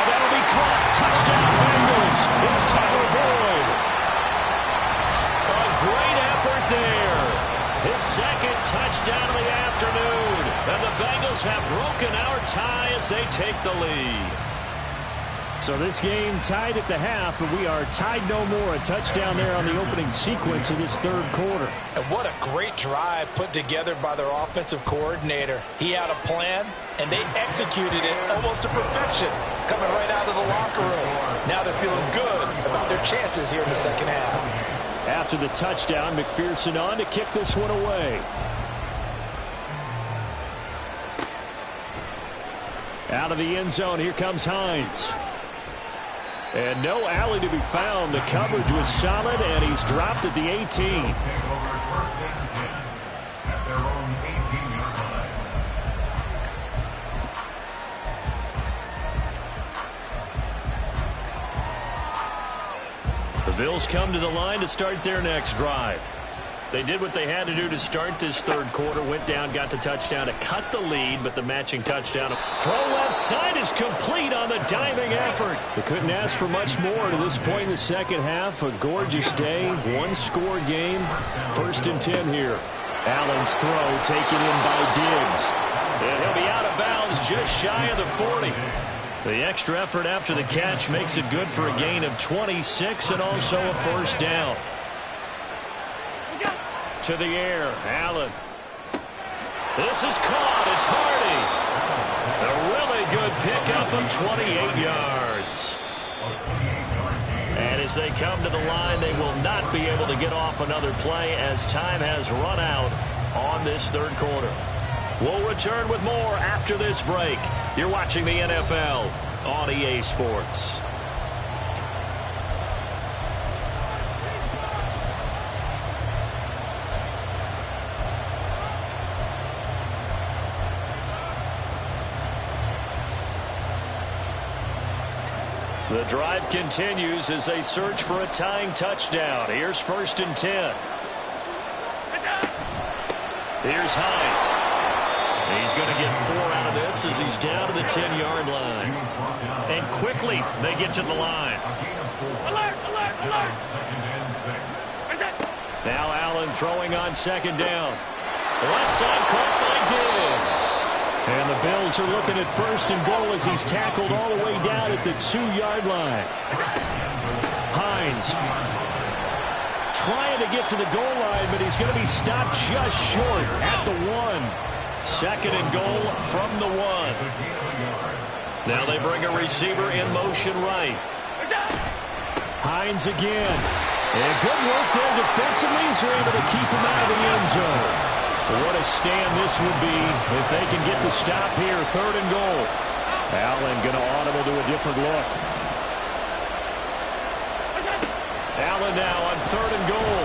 [SPEAKER 3] that'll be caught. Touchdown Bengals. It's Tyler Boyd. A great effort there. His 2nd touchdown of the afternoon. And the Bengals have broken our tie as they take the lead.
[SPEAKER 9] So this game tied at the half, but we are tied no more. A touchdown there on the opening sequence of this third quarter.
[SPEAKER 4] And what a great drive put together by their offensive coordinator. He had a plan, and they executed it almost to perfection, coming right out of the locker room. Now they're feeling good about their chances here in the second half.
[SPEAKER 9] After the touchdown, McPherson on to kick this one away. Out of the end zone, here comes Hines. And no alley to be found. The coverage was solid, and he's dropped at the 18.
[SPEAKER 3] The Bills come to the line to start their next drive. They did what they had to do to start this third quarter. Went down, got the touchdown to cut the lead, but the matching touchdown. Throw left side is complete on the diving effort.
[SPEAKER 9] They couldn't ask for much more to this point in the second half. A gorgeous day, one-score game. 1st and 10 here. Allen's throw taken in by Diggs.
[SPEAKER 3] And he'll be out of bounds just shy of the 40. The extra effort after the catch makes it good for a gain of 26 and also a first down. To the air, Allen. This is caught. It's Hardy. A really good pickup of 28 yards. And as they come to the line, they will not be able to get off another play as time has run out on this third quarter. We'll return with more after this break. You're watching the NFL on EA Sports. The drive continues as they search for a tying touchdown. Here's 1st and 10. Here's Hines. He's going to get 4 out of this as he's down to the 10-yard line. And quickly they get to the line.
[SPEAKER 5] Alert, alert, alert.
[SPEAKER 3] Now Allen throwing on 2nd down. Left side caught by Diggs.
[SPEAKER 9] And the Bills are looking at 1st and goal as he's tackled all the way down at the 2-yard line. Hines trying to get to the goal line, but he's going to be stopped just short at the 1.
[SPEAKER 3] 2nd and goal from the 1. Now they bring a receiver in motion right.
[SPEAKER 9] Hines again. And good work there defensively as they're able to keep him out of the end zone. What a stand this would be if they can get the stop here. 3rd and goal. Allen going to audible to a different look.
[SPEAKER 3] Allen now on 3rd and goal.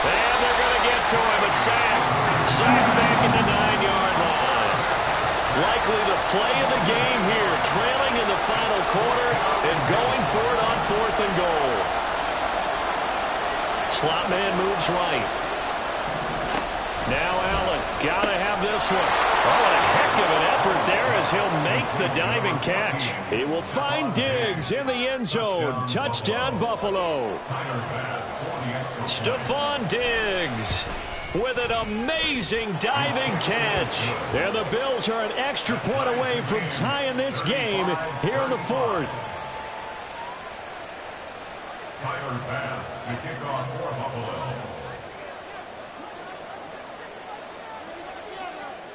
[SPEAKER 3] And they're going to get to him. A sack. Sack back at the 9-yard line. Likely the play of the game here. Trailing in the final quarter and going for it on 4th and goal. Slot man moves right. Now Allen, gotta have this one. Oh, a heck of an effort there as he'll make the diving catch.
[SPEAKER 9] He will find Diggs in the end zone. Touchdown, Buffalo.
[SPEAKER 3] Stephon Diggs with an amazing diving catch.
[SPEAKER 9] And the Bills are an extra point away from tying this game here in the 4th.
[SPEAKER 7] Tyler Bass to kick off for Buffalo.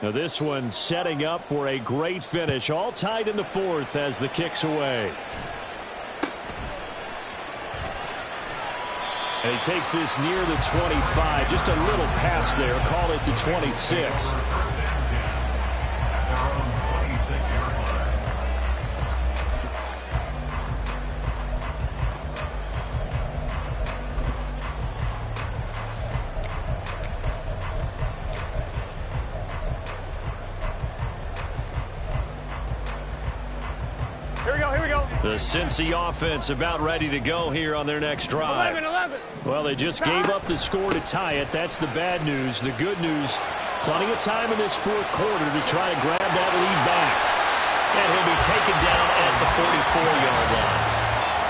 [SPEAKER 9] Now this one setting up for a great finish. All tied in the 4th as the kick's away. And he takes this near the 25. Just a little pass there. Call it the 26.
[SPEAKER 3] The Cincy offense about ready to go here on their next drive.
[SPEAKER 5] 11.
[SPEAKER 9] Well, they just gave up the score to tie it. That's the bad news. The good news, plenty of time in this 4th quarter to try to grab that lead back.
[SPEAKER 3] And he'll be taken down at the 44-yard line.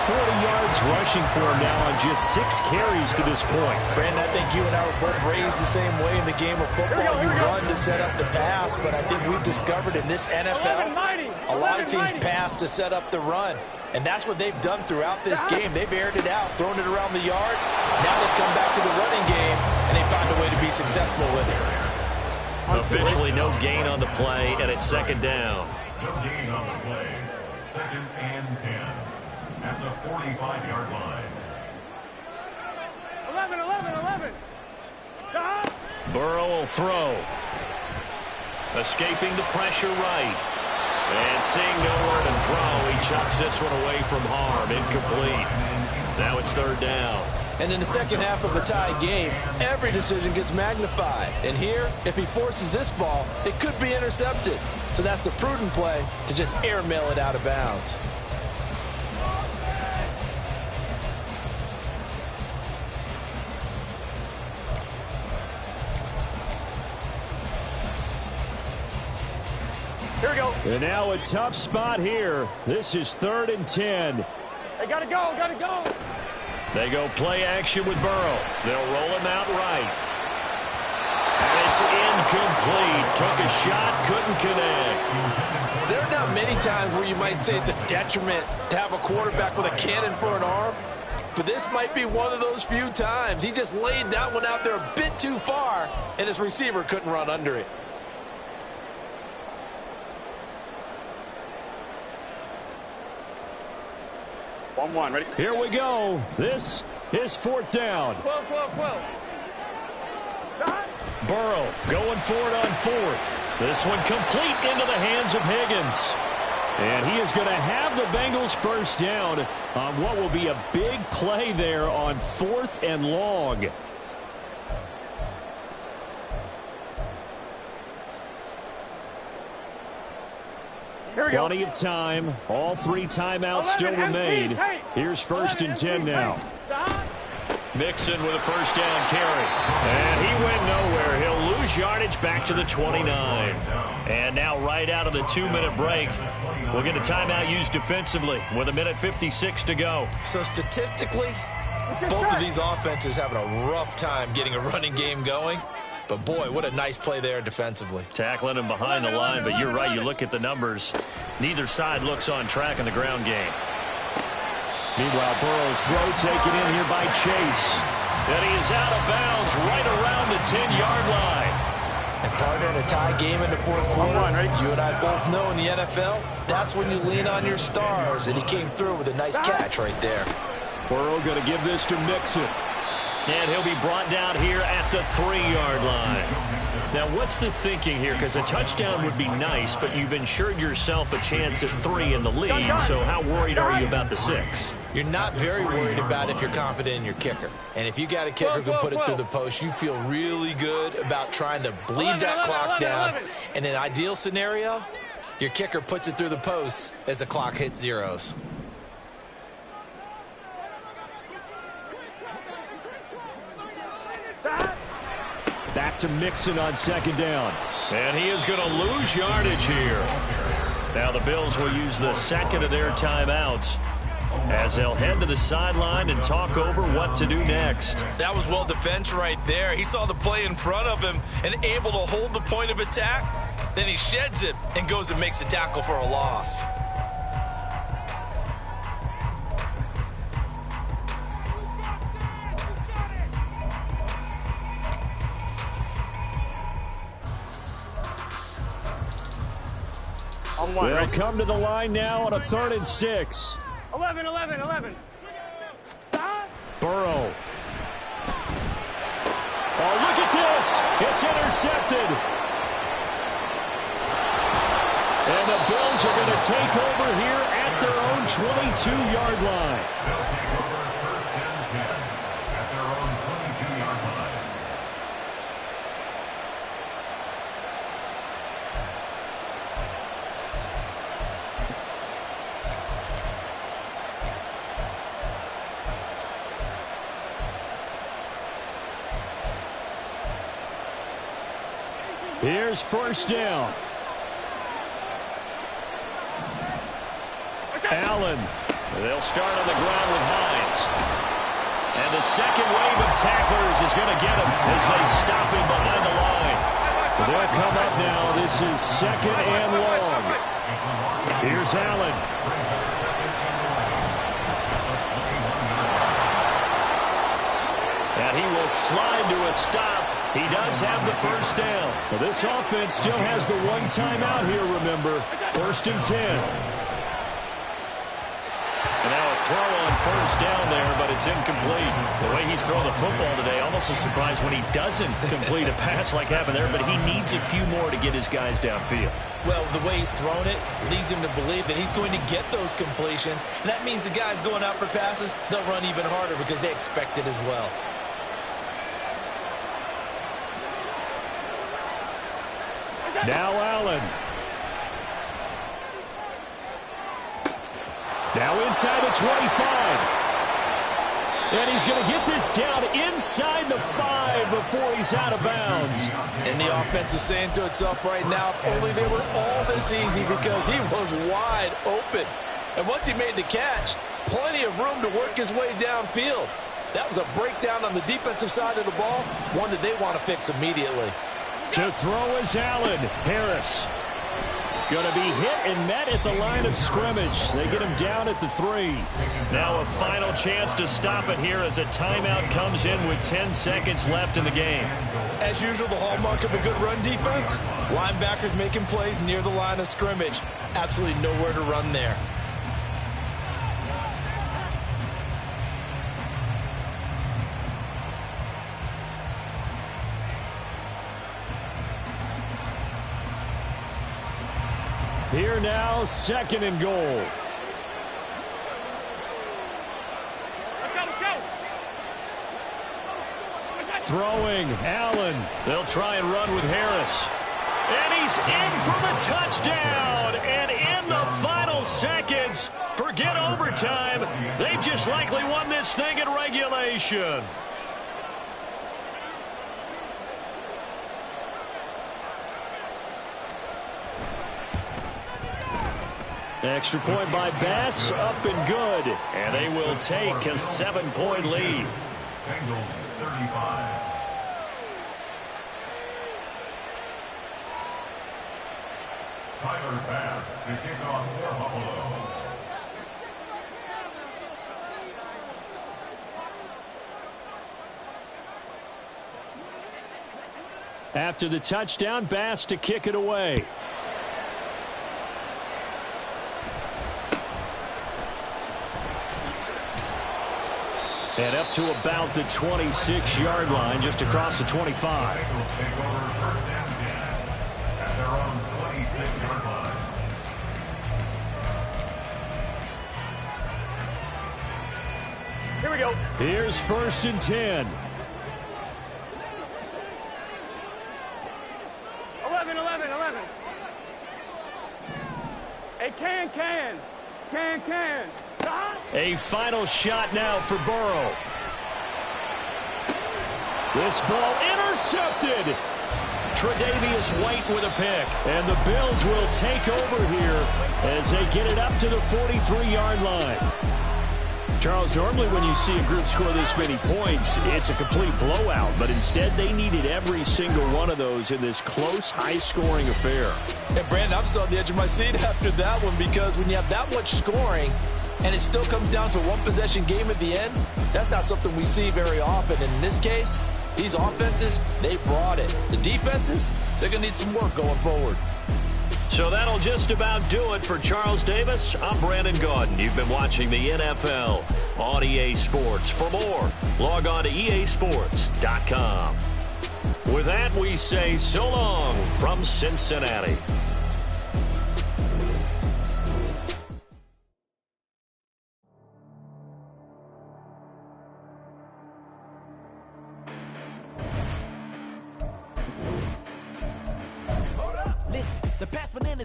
[SPEAKER 3] 40 yards rushing for him now on just 6 carries to this point.
[SPEAKER 4] Brandon, I think you and I were both raised the same way in the game of football. You run to set up the pass, but I think we've discovered in this NFL, a lot of teams pass to set up the run. And that's what they've done throughout this game. They've aired it out, thrown it around the yard. Now they've come back to the running game, and they found a way to be successful with it.
[SPEAKER 3] Officially no gain on the play, and it's second down.
[SPEAKER 7] No gain on the play. 2nd and 10 at the 45-yard line.
[SPEAKER 5] 11.
[SPEAKER 3] Burrow will throw. Escaping the pressure right. And seeing nowhere to throw, he chucks this one away from harm. Incomplete. Now it's 3rd down.
[SPEAKER 4] And in the second half of a tied game, every decision gets magnified. And here, if he forces this ball, it could be intercepted. So that's the prudent play to just airmail it out of bounds.
[SPEAKER 5] Here we go.
[SPEAKER 3] And now a tough spot here. This is 3rd and 10.
[SPEAKER 5] Hey, gotta go.
[SPEAKER 3] They go play action with Burrow. They'll roll him out right. And it's incomplete. Took a shot, couldn't connect.
[SPEAKER 4] There are not many times where you might say it's a detriment to have a quarterback with a cannon for an arm. But this might be one of those few times. He just laid that one out there a bit too far, and his receiver couldn't run under it.
[SPEAKER 5] One, ready?
[SPEAKER 3] Here we go. This is 4th down.
[SPEAKER 5] 12.
[SPEAKER 3] Burrow going for it on 4th. This one complete into the hands of Higgins. And he is going to have the Bengals first down on what will be a big play there on 4th and long. Plenty of time. All 3 timeouts still remain. Here's 1st and 10 now. Mixon with a first down carry. And he went nowhere. He'll lose yardage back to the 29. And now right out of the 2-minute break, we'll get a timeout used defensively with 1:56 to go.
[SPEAKER 4] So statistically, both of these offenses having a rough time getting a running game going. But, boy, what a nice play there defensively.
[SPEAKER 3] Tackling him behind the line, but you're right. You look at the numbers. Neither side looks on track in the ground game. Meanwhile, Burrow's throw taken in here by Chase. And he is out of bounds right around the 10-yard line.
[SPEAKER 4] And, partner, in a tie game in the 4th quarter, you and I both know in the NFL, that's when you lean on your stars. And he came through with a nice catch right there.
[SPEAKER 3] Burrow going to give this to Mixon. And he'll be brought down here at the 3-yard line. Now, what's the thinking here? Because a touchdown would be nice, but you've ensured yourself a chance at 3 in the lead. So how worried are you about the 6?
[SPEAKER 4] You're not very worried about if you're confident in your kicker. And if you got a kicker who can put it through the post, you feel really good about trying to bleed that clock down. In an ideal scenario, your kicker puts it through the post as the clock hits zeros.
[SPEAKER 3] Back to Mixon on 2nd down. And he is going to lose yardage here. Now the Bills will use the 2nd of their timeouts as they'll head to the sideline and talk over what to do next.
[SPEAKER 4] That was well defense right there. He saw the play in front of him and able to hold the point of attack. Then he sheds it and goes and makes a tackle for a loss.
[SPEAKER 3] They'll come to the line now on a 3rd and 6.
[SPEAKER 5] 11.
[SPEAKER 3] Burrow. Oh, look at this. It's intercepted. And the Bills are going to take over here at their own 22-yard line.
[SPEAKER 7] They'll take over 1st and 10 at their own 22-yard line.
[SPEAKER 3] Here's 1st down. Allen They'll start on the ground with Hines. And the second wave of tacklers is going to get him as they stop him behind the line. They'll come up now. This is second and long. Here's Allen. And he will slide to a stop. He does have the first down. Well, this offense still has the one timeout here, remember. 1st and 10. And now a throw on first down there, but it's incomplete. The way he's throwing the football today, almost a surprise when he doesn't complete a pass like happened there, but he needs a few more to get his guys downfield.
[SPEAKER 4] Well, the way he's thrown it leads him to believe that he's going to get those completions. And that means the guys going out for passes, they'll run even harder because they expect it as well.
[SPEAKER 3] Now Allen. Now inside the 25. And he's going to get this down inside the 5 before he's out of bounds.
[SPEAKER 4] And the offense is saying to itself right now, if only they were all this easy, because he was wide open. And once he made the catch, plenty of room to work his way downfield. That was a breakdown on the defensive side of the ball, one that they want to fix immediately.
[SPEAKER 3] To throw is Allen. Harris going to be hit and met at the line of scrimmage. They get him down at the 3. Now a final chance to stop it here as a timeout comes in with 10 seconds left in the game.
[SPEAKER 4] As usual, the hallmark of a good run defense, linebackers making plays near the line of scrimmage. Absolutely nowhere to run there.
[SPEAKER 3] Here now, 2nd and goal.
[SPEAKER 5] Let's go.
[SPEAKER 3] Throwing, Allen. They'll try and run with Harris. And he's in for the touchdown. And in the final seconds, forget overtime. They've just likely won this thing in regulation. Extra point by Bass, up and good. And they will take a 7-point lead.
[SPEAKER 7] Bengals 35. Tyler Bass to kick off for Buffalo.
[SPEAKER 3] After the touchdown, Bass to kick it away. And up to about the 26-yard line, just across the 25.
[SPEAKER 7] Bengals take over 1st and 10 at their own 26-yard line.
[SPEAKER 5] Here we go.
[SPEAKER 3] Here's 1st and 10.
[SPEAKER 5] 11. Hey, can.
[SPEAKER 3] A final shot now for Burrow. This ball intercepted. Tre'Davious White with a pick. And the Bills will take over here as they get it up to the 43-yard line. Charles, normally when you see a group score this many points, it's a complete blowout. But instead, they needed every single one of those in this close, high-scoring affair.
[SPEAKER 4] And Brandon, I'm still on the edge of my seat after that one, because when you have that much scoring and it still comes down to a one-possession game at the end, that's not something we see very often. And in this case, these offenses, they brought it. The defenses, they're going to need some work going forward.
[SPEAKER 3] So that'll just about do it for Charles Davis. I'm Brandon Gaudin. You've been watching the NFL on EA Sports. For more, log on to easports.com. With that, we say so long from Cincinnati.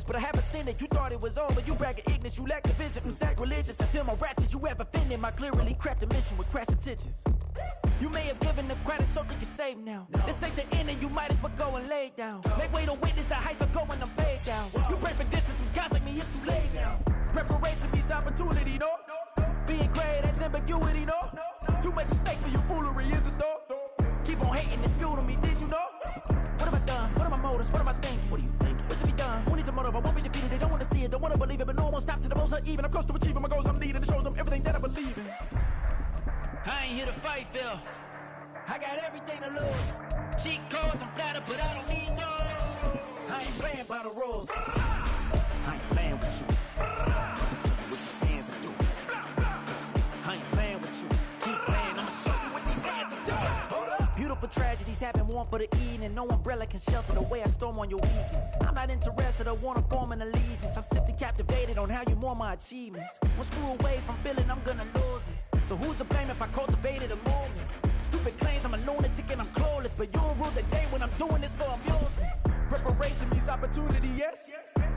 [SPEAKER 6] But I haven't seen it. You thought it was over. You bragging ignorance. You lack the vision. I'm sacrilegious. I feel my ratchets. You ever offended my clearly crafted mission with crass intentions. You may have given the credit so that you're safe now. This ain't the end and you might as well go and lay down. Make way to witness the heights are going, I'm paid down. You pray for distance from guys like me, it's too late now. Preparation beats opportunity, no? Being great, that's ambiguity, no? Too much at stake for your foolery, is it though? Keep on hating, it's fuel to me, did you know? What have I done? What are my motives? What am I thinking? What are you thinking? What's to be done? Who needs a motive? I won't be defeated. They don't want to see it, don't want to believe it, but no one won't stop to the most uneven. I'm close to achieving my goals. I'm leading to show them everything that I believe in.
[SPEAKER 5] I ain't here to fight, Phil.
[SPEAKER 6] I got everything to lose.
[SPEAKER 5] Cheat codes, I'm flattered, but I don't need those.
[SPEAKER 6] I ain't playing by the rules. I ain't playing with you. Show you what these hands are doing. I ain't playing with you. Keep playing, I'ma show you what these hands are doing. Hold up. Beautiful tragedies happen, one for the evening. No umbrella can shelter the way I storm on your weekends. I'm not interested, I wanna form an allegiance. I'm simply captivated on how you more my achievements. One screw away from feeling I'm gonna lose it. So who's to blame if I cultivated a movement? Stupid claims I'm a lunatic and I'm clueless, but you'll rule the day when I'm doing this for amusement. Preparation means opportunity, yes.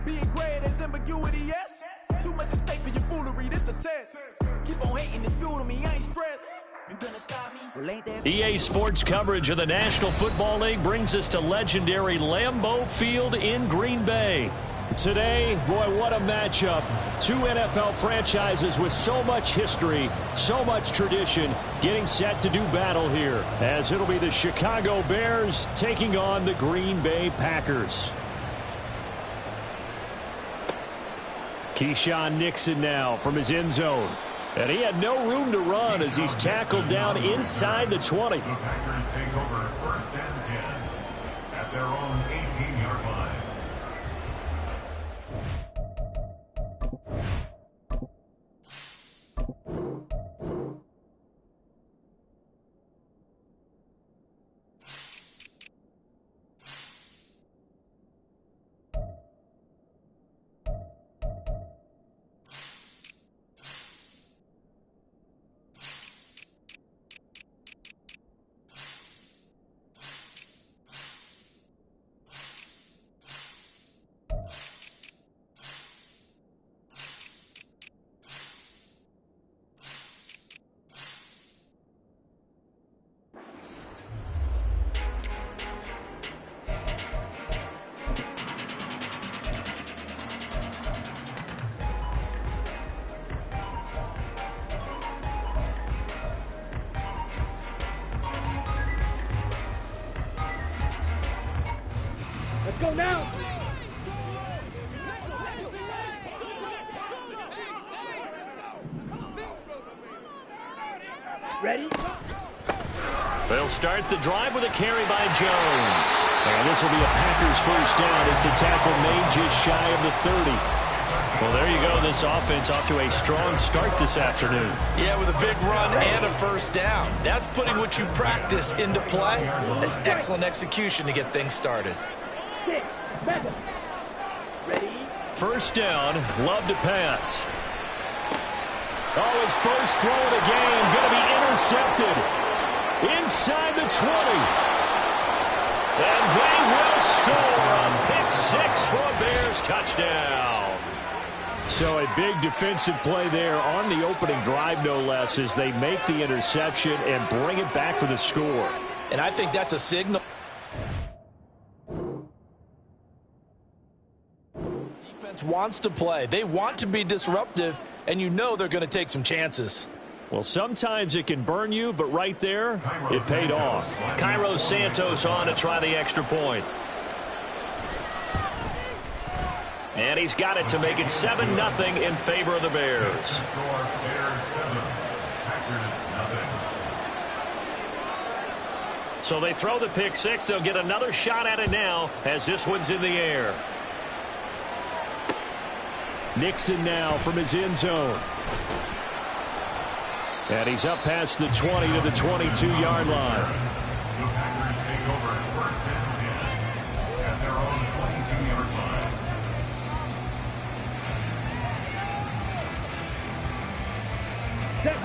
[SPEAKER 6] Being great is ambiguity, yes. Too much at stake for your foolery, this a test. Keep on hating, it's fuel to me, I ain't stressed. You gonna stop me? Well, ain't that
[SPEAKER 3] EA Sports coverage of the National Football League brings us to legendary Lambeau Field in Green Bay. Today, boy, what a matchup. Two NFL franchises with so much history, so much tradition, getting set to do battle here, as it'll be the Chicago Bears taking on the Green Bay Packers. Keyshawn Nixon now from his end zone. And he had no room to run as he's tackled down inside the 20.
[SPEAKER 7] The Packers take over 1st and 10 at their own 18-yard line.
[SPEAKER 5] Let's go now. Ready?
[SPEAKER 3] They'll start the drive with a carry by Jones. And this will be a Packers first down as the tackle made just shy of the 30. Well, there you go. This offense off to a strong start this afternoon.
[SPEAKER 4] Yeah, with a big run and a first down. That's putting what you practice into play. That's excellent execution to get things started.
[SPEAKER 5] Ready?
[SPEAKER 3] First down, Love to pass. Oh, his first throw of the game going to be intercepted inside the 20. And they will score on pick 6 for a Bears touchdown. So a big defensive play there on the opening drive, no less, as they make the interception and bring it back for the score.
[SPEAKER 4] And I think that's a signal. Defense wants to play. They want to be disruptive, and you know they're going to take some chances.
[SPEAKER 3] Well, sometimes it can burn you, but right there, it paid off. Cairo Santos on to try the extra point. And he's got it to make it 7-0 in favor of the Bears.
[SPEAKER 7] Bears 7, Packers nothing.
[SPEAKER 3] So they throw the pick 6. They'll get another shot at it now as this one's in the air. Nixon now from his end zone. And he's up past the 20 to the 22-yard line.
[SPEAKER 7] The Packers take over 1st and 10 at their own 22-yard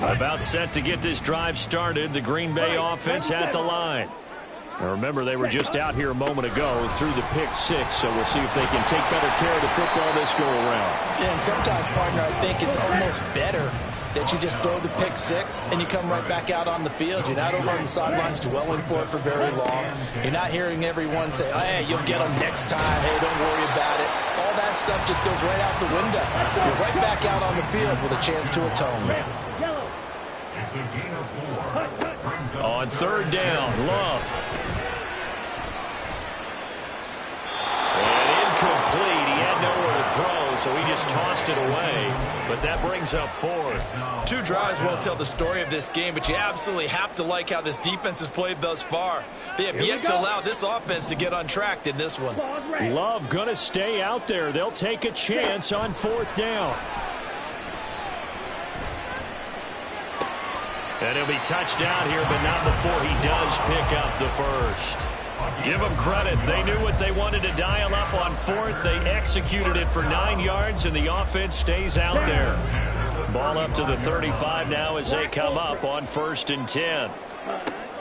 [SPEAKER 7] line.
[SPEAKER 3] About set to get this drive started. The Green Bay offense at the line. Now remember, they were just out here a moment ago through the pick 6, so we'll see if they can take better care of the football this go-around.
[SPEAKER 4] Yeah, and sometimes, partner, I think it's almost better that you just throw the pick 6 and you come right back out on the field. You're not over on the sidelines dwelling for it for very long. You're not hearing everyone say, hey, you'll get them next time. Hey, don't worry about it. All all that stuff just goes right out the window. You're right back out on the field with a chance to atone.
[SPEAKER 7] It's a gain of 4.
[SPEAKER 3] On third down, Love. And incomplete. He had nowhere to throw, so he just tossed it away. But that brings up fourth.
[SPEAKER 4] 2 drives won't tell the story of this game, but you absolutely have to like how this defense has played thus far. They have yet to allow this offense to get untracked in this one.
[SPEAKER 3] Love going to stay out there. They'll take a chance on fourth down. And he'll be touched out here, but not before he does pick up the first. Give them credit. They knew what they wanted to dial up on fourth. They executed it for 9 yards, and the offense stays out there. Ball up to the 35 now as they come up on 1st and 10.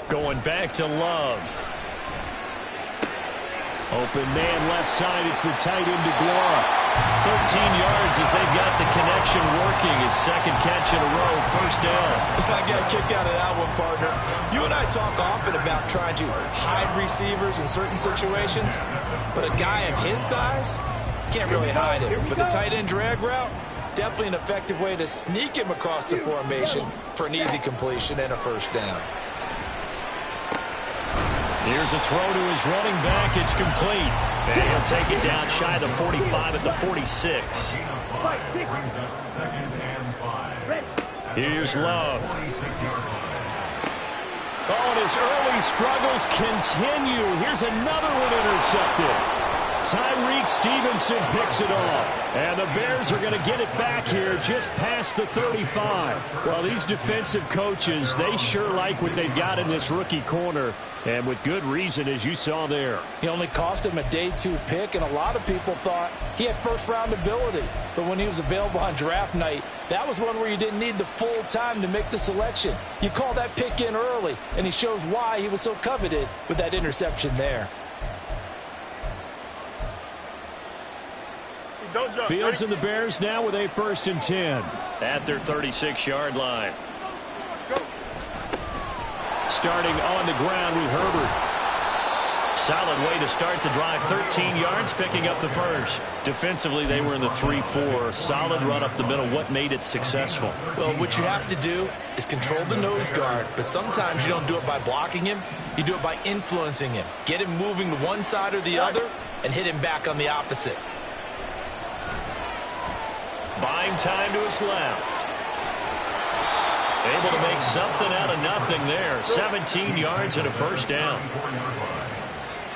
[SPEAKER 3] Going back to Love. Open man left side. It's the tight end DeGuara. 13 yards as they've got the connection working. His second catch in a row, first down.
[SPEAKER 4] I got a kick out of that one, partner. You and I talk often about trying to hide receivers in certain situations, but a guy of his size can't really hide him. But the tight end drag route, definitely an effective way to sneak him across the formation for an easy completion and a first down.
[SPEAKER 3] Here's a throw to his running back. It's complete. And he'll take it down shy of the 45 at the 46. Here's Love. Oh, and his early struggles continue. Here's another one intercepted. Tyreek Stevenson picks it off. And the Bears are going to get it back here just past the 35. Well, these defensive coaches, they sure like what they've got in this rookie corner. And with good reason, as you saw there.
[SPEAKER 4] He only cost him a day 2 pick, and a lot of people thought he had first-round ability. But when he was available on draft night, that was one where you didn't need the full time to make the selection. You call that pick in early, and he shows why he was so coveted with that interception there.
[SPEAKER 3] Fields and the Bears now with a 1st and 10 at their 36-yard line. Starting on the ground with Herbert. Solid way to start the drive. 13 yards, picking up the first. Defensively, they were in the 3-4. Solid run up the middle. What made it successful?
[SPEAKER 4] Well, what you have to do is control the nose guard, but sometimes you don't do it by blocking him. You do it by influencing him. Get him moving to one side or the other and hit him back on the opposite.
[SPEAKER 3] Buying time to his left. Able to make something out of nothing there. 17 yards and a first down.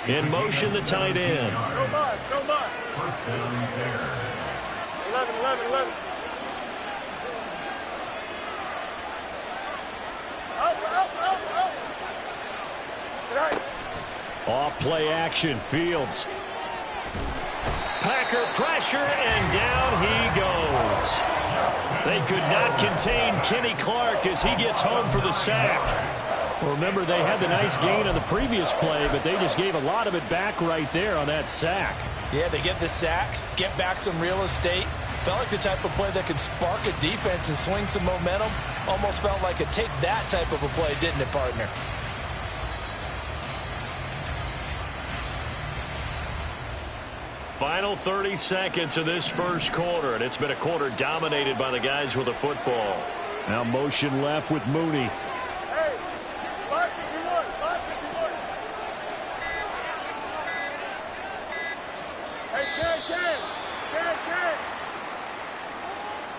[SPEAKER 3] In motion, the tight end.
[SPEAKER 5] No bus, no bus. 11. Out.
[SPEAKER 3] Off play action, Fields. Packer pressure, and down he goes. They could not contain Kenny Clark as he gets home for the sack. Well, remember, they had the nice gain on the previous play, but they just gave a lot of it back right there on that sack.
[SPEAKER 4] Yeah, they get the sack, get back some real estate. Felt like the type of play that could spark a defense and swing some momentum. Almost felt like a take that type of a play, didn't it, partner?
[SPEAKER 3] Final 30 seconds of this first quarter, and it's been a quarter dominated by the guys with the football. Now motion left with Mooney.
[SPEAKER 5] Hey, 551. Hey, Ken.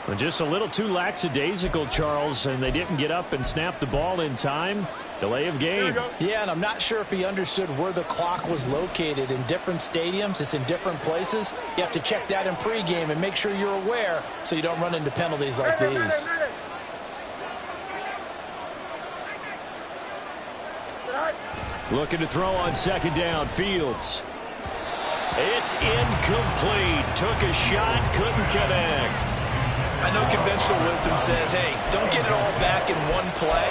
[SPEAKER 3] But just a little too lackadaisical, Charles, and they didn't get up and snap the ball in time. Delay of game.
[SPEAKER 4] Yeah, and I'm not sure if he understood where the clock was located. In different stadiums, it's in different places. You have to check that in pregame and make sure you're aware so you don't run into penalties like these.
[SPEAKER 3] Looking to throw on second down, Fields. It's incomplete. Took a shot, couldn't connect.
[SPEAKER 4] I know conventional wisdom says, hey, don't get it all back in one play.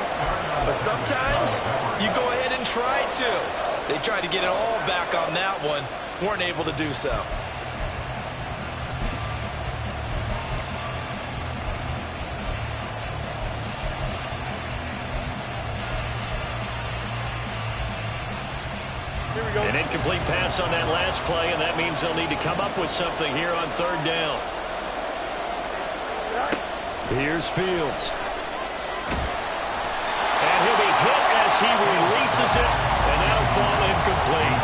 [SPEAKER 4] But sometimes you go ahead and try to. They tried to get it all back on that one. Weren't able to do so.
[SPEAKER 3] An incomplete pass on that last play, and that means they'll need to come up with something here on third down. Here's Fields. And he'll be hit as he releases it, and that'll fall incomplete.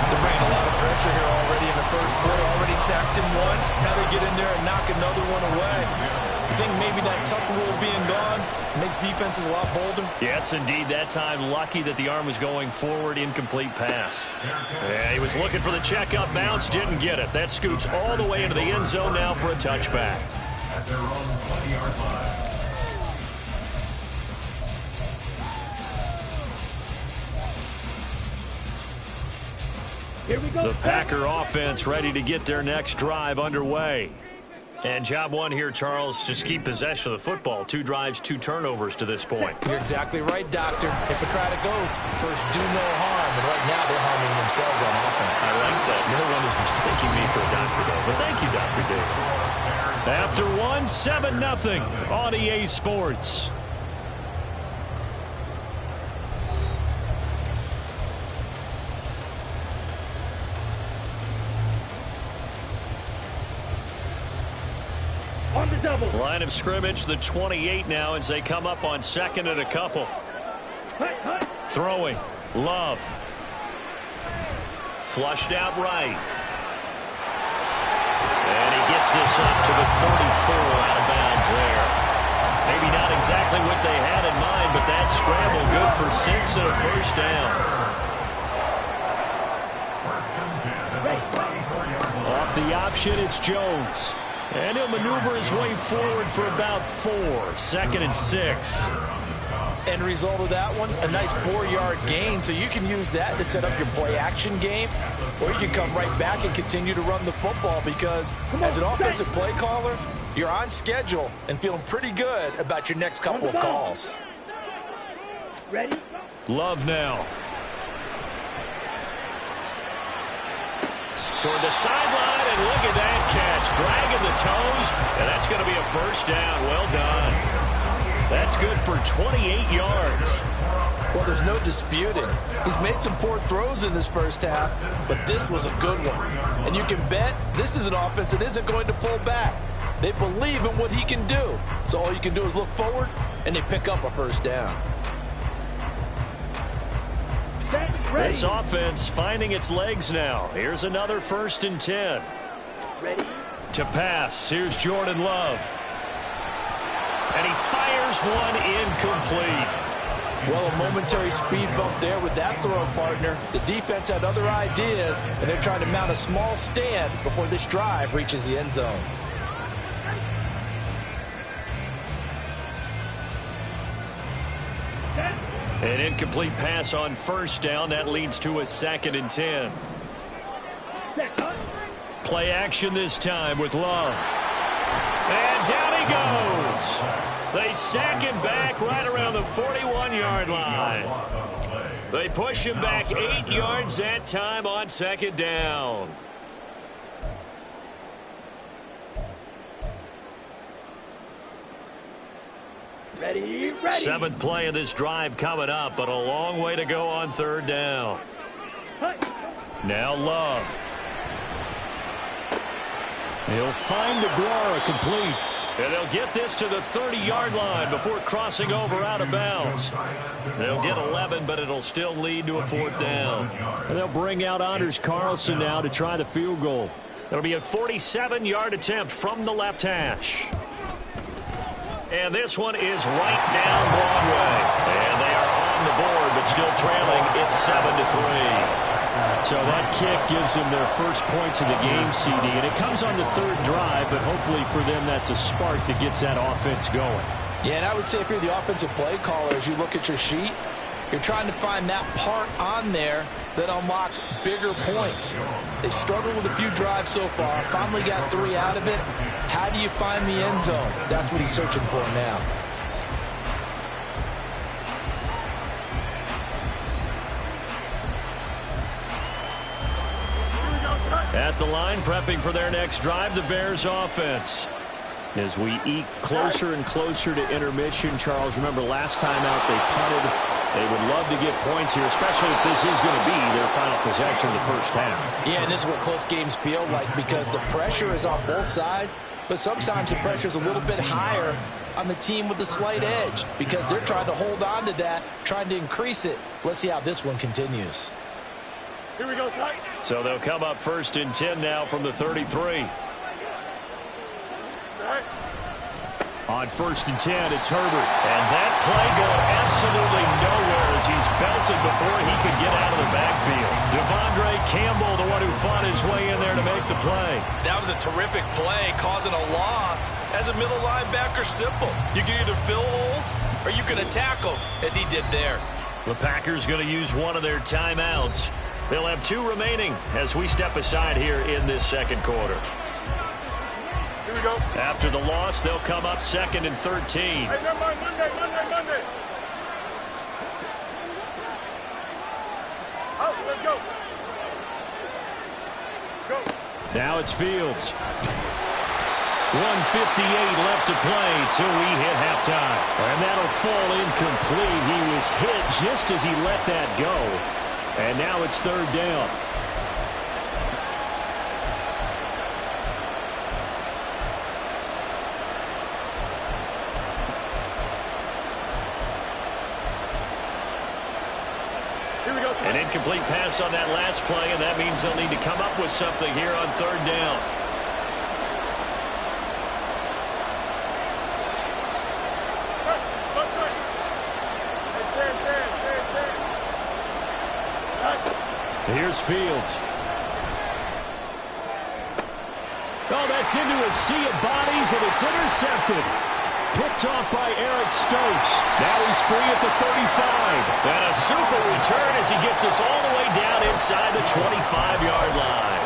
[SPEAKER 4] They're bringing a lot of pressure here already in the first quarter. Already sacked him once. Now they get in there and knock another one away. I think maybe that tuck rule being gone makes defenses a lot bolder.
[SPEAKER 3] Yes, indeed. That time, lucky that the arm was going forward. Incomplete pass. Yeah, he was looking for the checkup bounce. Didn't get it. That scoots all the way into the end zone now for a touchback.
[SPEAKER 7] At their own 20-yard line.
[SPEAKER 5] Here we go.
[SPEAKER 3] The Packer offense ready to get their next drive underway. And job one here, Charles, just keep possession of the football. 2 drives, 2 turnovers to this point.
[SPEAKER 4] You're exactly right, Doctor. Hippocratic oath. First, do no harm. And right now, they're harming themselves on offense.
[SPEAKER 3] I like that. No one is mistaking me for a doctor, though. But thank you, Dr. Davis. After 1, 7-0 on EA Sports.
[SPEAKER 5] On the double.
[SPEAKER 3] Line of scrimmage, the 28 now as they come up on 2nd and a couple. Throwing. Love. Flushed out right. And he gets this up to the 34 out of bounds there. Maybe not exactly what they had in mind, but that scramble good for 6 and a first down. Off the option, it's Jones. And he'll maneuver his way forward for about 4. 2nd and 6.
[SPEAKER 4] End result of that one, a nice 4-yard gain. So you can use that to set up your play-action game, or you can come right back and continue to run the football because as an offensive play caller, you're on schedule and feeling pretty good about your next couple of calls.
[SPEAKER 5] Ready?
[SPEAKER 3] Love now. Toward the sideline, and look at that catch. Dragging the toes, and that's going to be a first down. Well done. That's good for 28 yards.
[SPEAKER 4] Well, there's no disputing. He's made some poor throws in this first half, but this was a good one. And you can bet this is an offense that isn't going to pull back. They believe in what he can do. So all you can do is look forward, and they pick up a first down.
[SPEAKER 3] This offense finding its legs now. Here's another 1st and 10.
[SPEAKER 5] Ready?
[SPEAKER 3] To pass. Here's Jordan Love. And he fires one incomplete.
[SPEAKER 4] Well, a momentary speed bump there with that throw, partner. The defense had other ideas, and they're trying to mount a small stand before this drive reaches the end zone.
[SPEAKER 3] An incomplete pass on 1st down. That leads to a 2nd and 10. Play action this time with Love. And down he goes. They sack him back right around the 41-yard line. They push him back 8 yards that time on 2nd down.
[SPEAKER 5] Ready?
[SPEAKER 3] 7th play of this drive coming up, but a long way to go on 3rd down. Now Love. He'll find DeGuara complete. And they'll get this to the 30-yard line before crossing over out of bounds. They'll get 11, but it'll still lead to a 4th down. And they'll bring out Anders Carlson now to try the field goal. It'll be a 47-yard attempt from the left hash. And this one is right down Broadway. And they are on the board, but still trailing. It's 7-3. So that kick gives them their first points of the game, CD. And it comes on the 3rd drive, but hopefully for them that's a spark that gets that offense going.
[SPEAKER 4] Yeah, and I would say if you're the offensive play caller, as you look at your sheet, you're trying to find that part on there that unlocks bigger points. They've struggled with a few drives so far. Finally got 3 out of it. How do you find the end zone? That's what he's searching for now.
[SPEAKER 3] At the line, prepping for their next drive, the Bears offense. As we eke closer and closer to intermission, Charles, remember last time out they punted They would love to get points here, especially if this is going to be their final possession of the first half.
[SPEAKER 4] Yeah, and this is what close games feel like because the pressure is on both sides, but sometimes the pressure is a little bit higher on the team with the slight edge because they're trying to hold on to that, trying to increase it. Let's see how this one continues.
[SPEAKER 5] Here we go, Slide.
[SPEAKER 3] So they'll come up 1st and 10 now from the 33. On 1st and 10, it's Herbert. And that play going absolutely nowhere as he's belted before he could get out of the backfield. Devondre Campbell, the one who fought his way in there to make the play.
[SPEAKER 4] That was a terrific play, causing a loss. As a middle linebacker, simple. You can either fill holes or you can attack them, as he did there.
[SPEAKER 3] The Packers going to use one of their timeouts. They'll have 2 remaining as we step aside here in this second quarter.
[SPEAKER 5] Here we go.
[SPEAKER 3] After the loss, they'll come up 2nd and 13.
[SPEAKER 5] Hey, never mind. Monday. Out, let's go. Go.
[SPEAKER 3] Now it's Fields. 1:58 left to play till we hit halftime. And that'll fall incomplete. He was hit just as he let that go. And now it's 3rd down. An incomplete pass on that last play, and that means they'll need to come up with something here on 3rd down. Here's Fields. Oh, that's into a sea of bodies, and it's intercepted. Picked off by Eric Stokes. Now he's free at the 35. And a super return as he gets us all the way down inside the 25-yard line.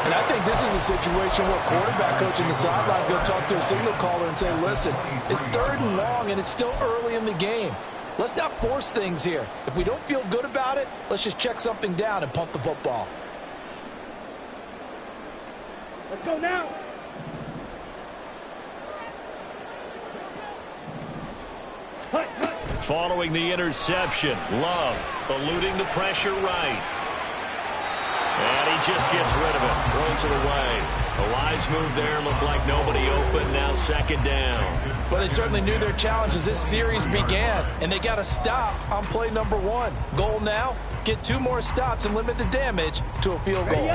[SPEAKER 4] And I think this is a situation where quarterback coach in the sideline is going to talk to a signal caller and say, listen, it's 3rd and long, and it's still early in the game. Let's not force things here. If we don't feel good about it, let's just check something down and punt the football.
[SPEAKER 5] Let's go now.
[SPEAKER 3] Following the interception, Love eluding the pressure right. And he just gets rid of it. Throws it away. A wise move there. Looked like nobody open. Now 2nd down.
[SPEAKER 4] Well, they certainly knew their challenge as this series began. And they got to stop on play number 1. Goal now, get 2 more stops and limit the damage to a field goal.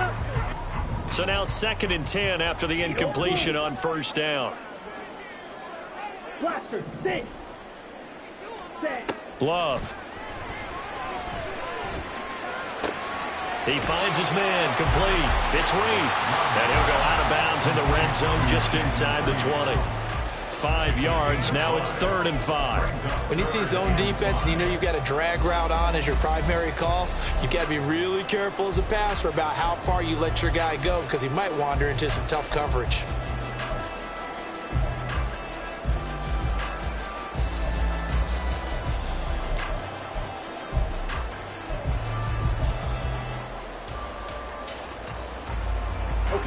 [SPEAKER 3] So now 2nd and 10 after the incompletion on 1st down.
[SPEAKER 5] Blaster, sit.
[SPEAKER 3] Love. He finds his man, complete. It's Reed. And he'll go out of bounds in the red zone just inside the 20. 5 yards. Now it's 3rd and 5.
[SPEAKER 4] When you see zone defense and you know you've got a drag route on as your primary call, you've got to be really careful as a passer about how far you let your guy go because he might wander into some tough coverage.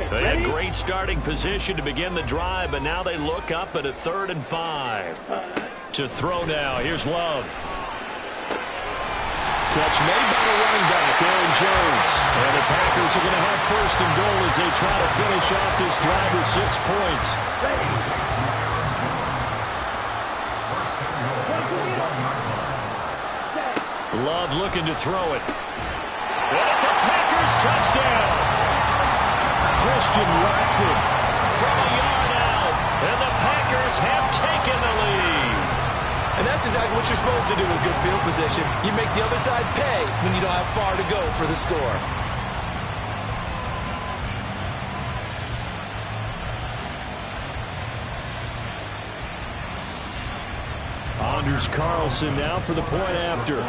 [SPEAKER 3] They had great starting position to begin the drive, but now they look up at a 3rd and 5. To throw now, here's Love. Catch made by the running back, Aaron Jones. And the Packers are going to have 1st and goal as they try to finish off this drive with 6 points. Love looking to throw it. And it's a Packers touchdown. Christian Watson from a yard out, and the Packers have taken the lead.
[SPEAKER 4] And that's exactly what you're supposed to do with good field position. You make the other side pay when you don't have far to go for the score.
[SPEAKER 3] Anders Carlson now for the point after.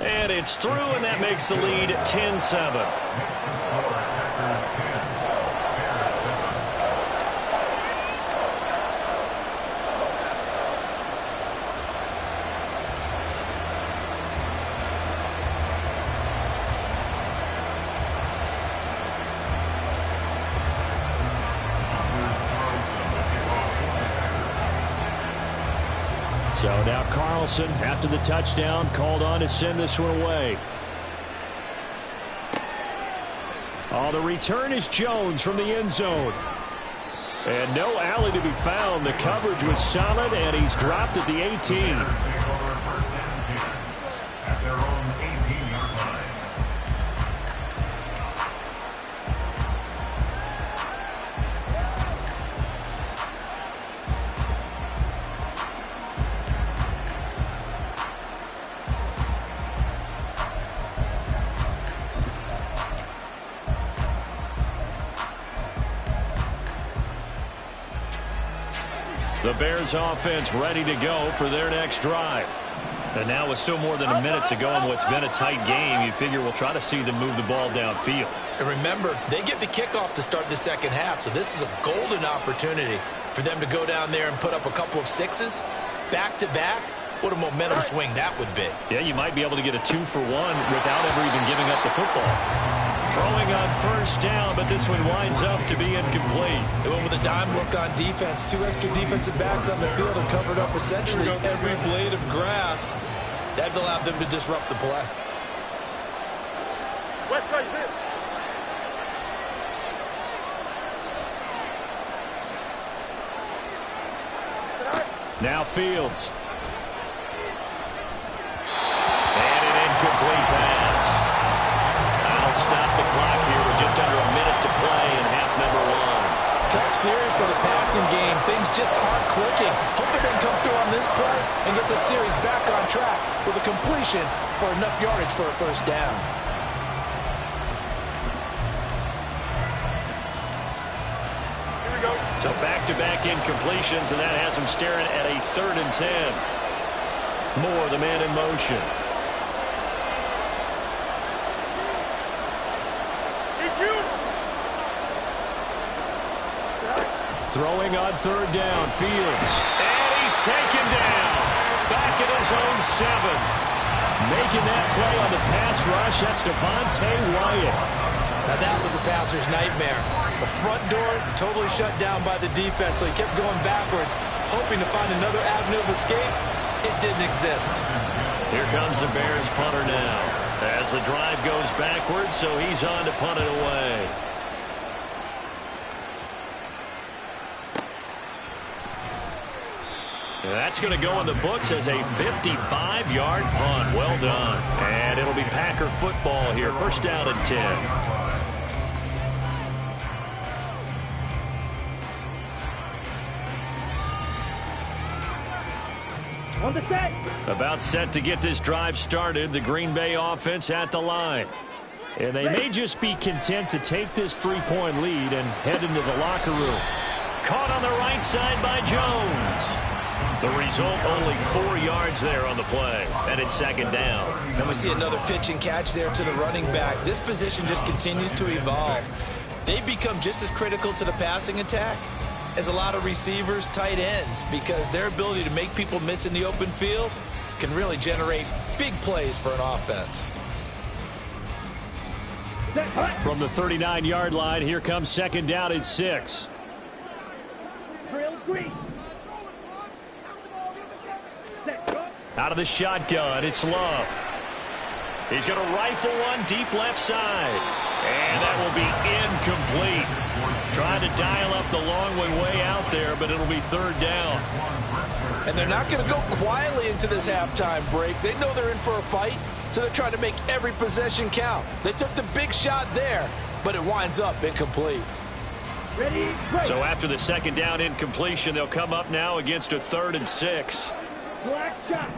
[SPEAKER 3] And it's through, and that makes the lead 10-7. So now Carlson, after the touchdown, called on to send this one away. Oh, the return is Jones from the end zone. And no alley to be found. The coverage was solid, and he's dropped at the 18.
[SPEAKER 7] At their own 18-yard line.
[SPEAKER 3] The Bears offense ready to go for their next drive. And now with still more than a minute to go in what's been a tight game, you figure we'll try to see them move the ball downfield.
[SPEAKER 4] And remember, they get the kickoff to start the second half, so this is a golden opportunity for them to go down there and put up a couple of sixes back-to-back. What a momentum swing that would be.
[SPEAKER 3] Yeah, you might be able to get a 2-for-1 without ever even giving up the football. Throwing on first down, but this one winds up to be incomplete.
[SPEAKER 4] They went with a dime look on defense. Two extra defensive backs on the field and covered up essentially every blade of grass. That allowed them to disrupt the play.
[SPEAKER 3] Now Fields. And an incomplete pass. That'll stop the clock here with just under a minute to play in half number one.
[SPEAKER 4] Tough series for the passing game. Things just aren't clicking. Hoping they can come through on this play and get the series back on track with a completion for enough yardage for a first down.
[SPEAKER 3] So back-to-back incompletions, and that has them staring at a 3rd and 10. Moore, the man in motion. Throwing on 3rd down, Fields. And he's taken down. Back at his own 7. Making that play on the pass rush, that's Devontae Wyatt.
[SPEAKER 4] Now that was a passer's nightmare. The front door totally shut down by the defense, so he kept going backwards, hoping to find another avenue of escape. It didn't exist.
[SPEAKER 3] Here comes the Bears punter now. As the drive goes backwards, so he's on to punt it away. That's going to go in the books as a 55-yard punt. Well done. And it'll be Packer football here. First down and 10.
[SPEAKER 5] On the set.
[SPEAKER 3] About set to get this drive started. The Green Bay offense at the line. And they may just be content to take this 3-point lead and head into the locker room. Caught on the right side by Jones. The result, only 4 yards there on the play. And it's 2nd down.
[SPEAKER 4] And we see another pitch and catch there to the running back. This position just continues to evolve. They become just as critical to the passing attack as a lot of receivers, tight ends, because their ability to make people miss in the open field can really generate big plays for an offense.
[SPEAKER 3] From the 39-yard line, here comes 2nd down and 6. Out of the shotgun, it's Love. He's going to rifle one deep left side. And that will be incomplete. Trying to dial up the long way out there, but it'll be 3rd down.
[SPEAKER 4] And they're not going to go quietly into this halftime break. They know they're in for a fight, so they're trying to make every possession count. They took the big shot there, but it winds up incomplete.
[SPEAKER 5] Ready,
[SPEAKER 3] so after the 2nd down incompletion, they'll come up now against a 3rd and 6.
[SPEAKER 5] Black shot.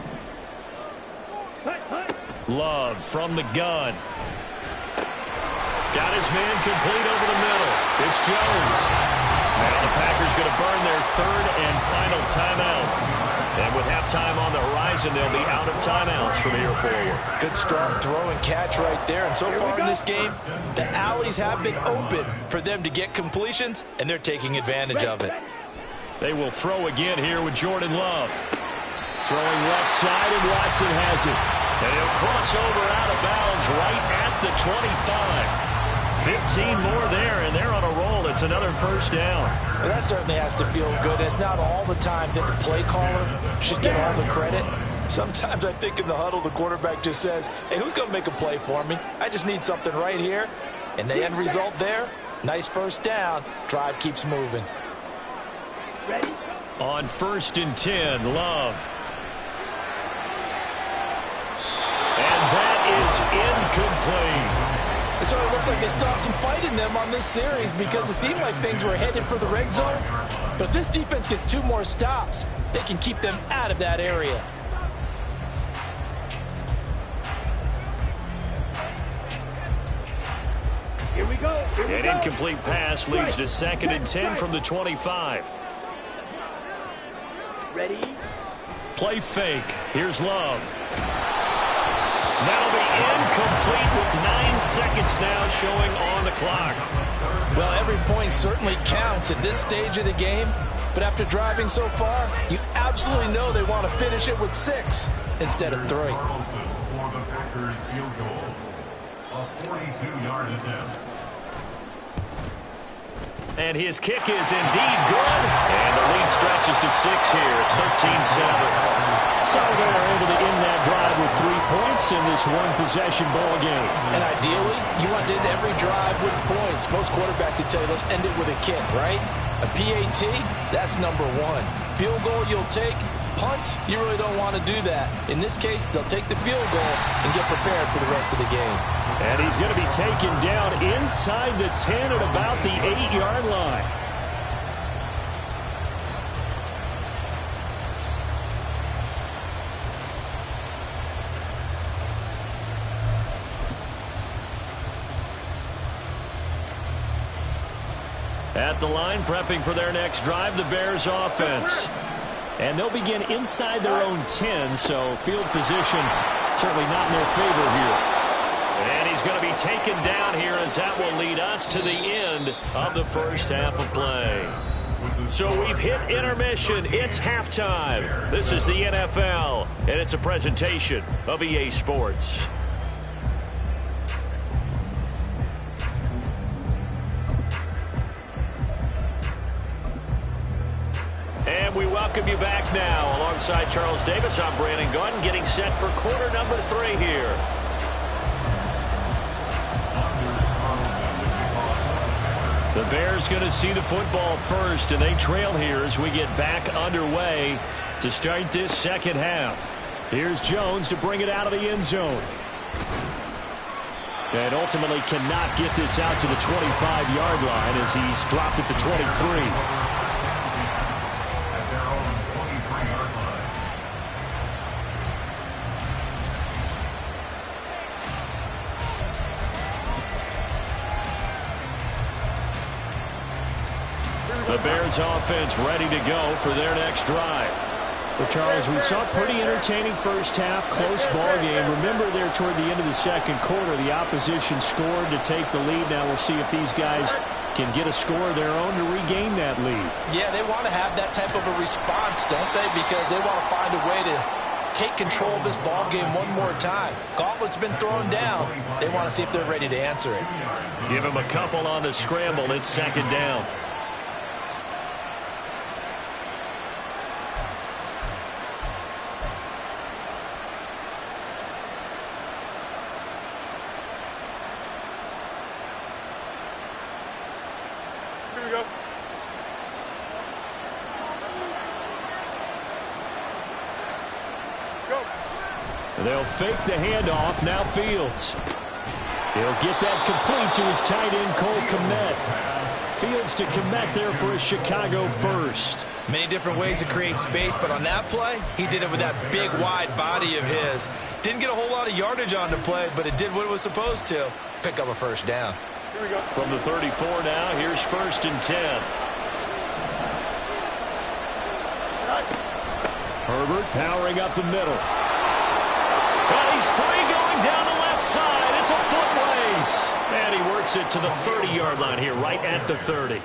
[SPEAKER 3] Love from the gun. Got his man complete over the middle. It's Jones. Now the Packers going to burn their 3rd and final timeout. And with halftime on the horizon, they'll be out of timeouts from here forward.
[SPEAKER 4] Good strong throw and catch right there. And so far in this game, the alleys have been open for them to get completions, and they're taking advantage of it.
[SPEAKER 3] They will throw again here with Jordan Love. Throwing left side, and Watson has it. And he'll cross over out of bounds right at the 25. 15 more there, and they're on a roll. It's another first down.
[SPEAKER 4] Well, that certainly has to feel good. It's not all the time that the play caller should get all the credit. Sometimes I think in the huddle, the quarterback just says, hey, who's going to make a play for me? I just need something right here. And the end result there, nice first down. Drive keeps moving.
[SPEAKER 5] Ready?
[SPEAKER 3] On 1st and 10, Love. And that is incomplete.
[SPEAKER 4] So it looks like they still have some fight in them on this series because it seemed like things were headed for the red zone. But if this defense gets 2 more stops, they can keep them out of that area.
[SPEAKER 5] Here we go.
[SPEAKER 3] An incomplete pass leads to 2nd and 10 from the 25.
[SPEAKER 5] Ready?
[SPEAKER 3] Play fake. Here's Love. That'll be incomplete with 9 seconds now showing on the clock.
[SPEAKER 4] Well, every point certainly counts at this stage of the game. But after driving so far, you absolutely know they want to finish it with 6 instead of 3.
[SPEAKER 7] For the Packers field goal. A 42-yard attempt.
[SPEAKER 3] And his kick is indeed good. And the lead stretches to 6 here. It's 13-7. So they're able to end that drive with 3 points in this one-possession ball game.
[SPEAKER 4] And ideally, you want to end every drive with points. Most quarterbacks would tell you, let's end it with a kick, right? A PAT, that's number 1. Field goal you'll take. Punts, you really don't want to do that. In this case, they'll take the field goal and get prepared for the rest of the game.
[SPEAKER 3] And he's going to be taken down inside the 10 at about the 8-yard line. At the line, prepping for their next drive, the Bears offense. And they'll begin inside their own 10, so field position certainly not in their favor here. And he's going to be taken down here as that will lead us to the end of the first half of play. So we've hit intermission. It's halftime. This is the NFL, and it's a presentation of EA Sports. And we welcome you back now. Alongside Charles Davis, I'm Brandon Gunn, getting set for quarter number 3 here. The Bears going to see the football first, and they trail here as we get back underway to start this second half. Here's Jones to bring it out of the end zone. And ultimately cannot get this out to the 25-yard line as he's dropped at the 23. The Bears offense ready to go for their next drive. Well, Charles, we saw a pretty entertaining first half, close ball game. Remember there toward the end of the second quarter, the opposition scored to take the lead. Now we'll see if these guys can get a score of their own to regain that lead.
[SPEAKER 4] Yeah, they want to have that type of a response, don't they? Because they want to find a way to take control of this ball game one more time. Gauntlet's been thrown down. They want to see if they're ready to answer it.
[SPEAKER 3] Give them a couple on the scramble. It's second down. They'll fake the handoff. Now Fields. He'll get that complete to his tight end, Cole Kmet. Fields to Kmet there for a Chicago first.
[SPEAKER 4] Many different ways to create space, but on that play, he did it with that big, wide body of his. Didn't get a whole lot of yardage on the play, but it did what it was supposed to. Pick up a first down.
[SPEAKER 3] Here we go. From the 34 now, here's 1st and 10. Herbert powering up the middle. And he's free going down the left side. It's a foot race. And he works it to the 30-yard line here, right at the 30.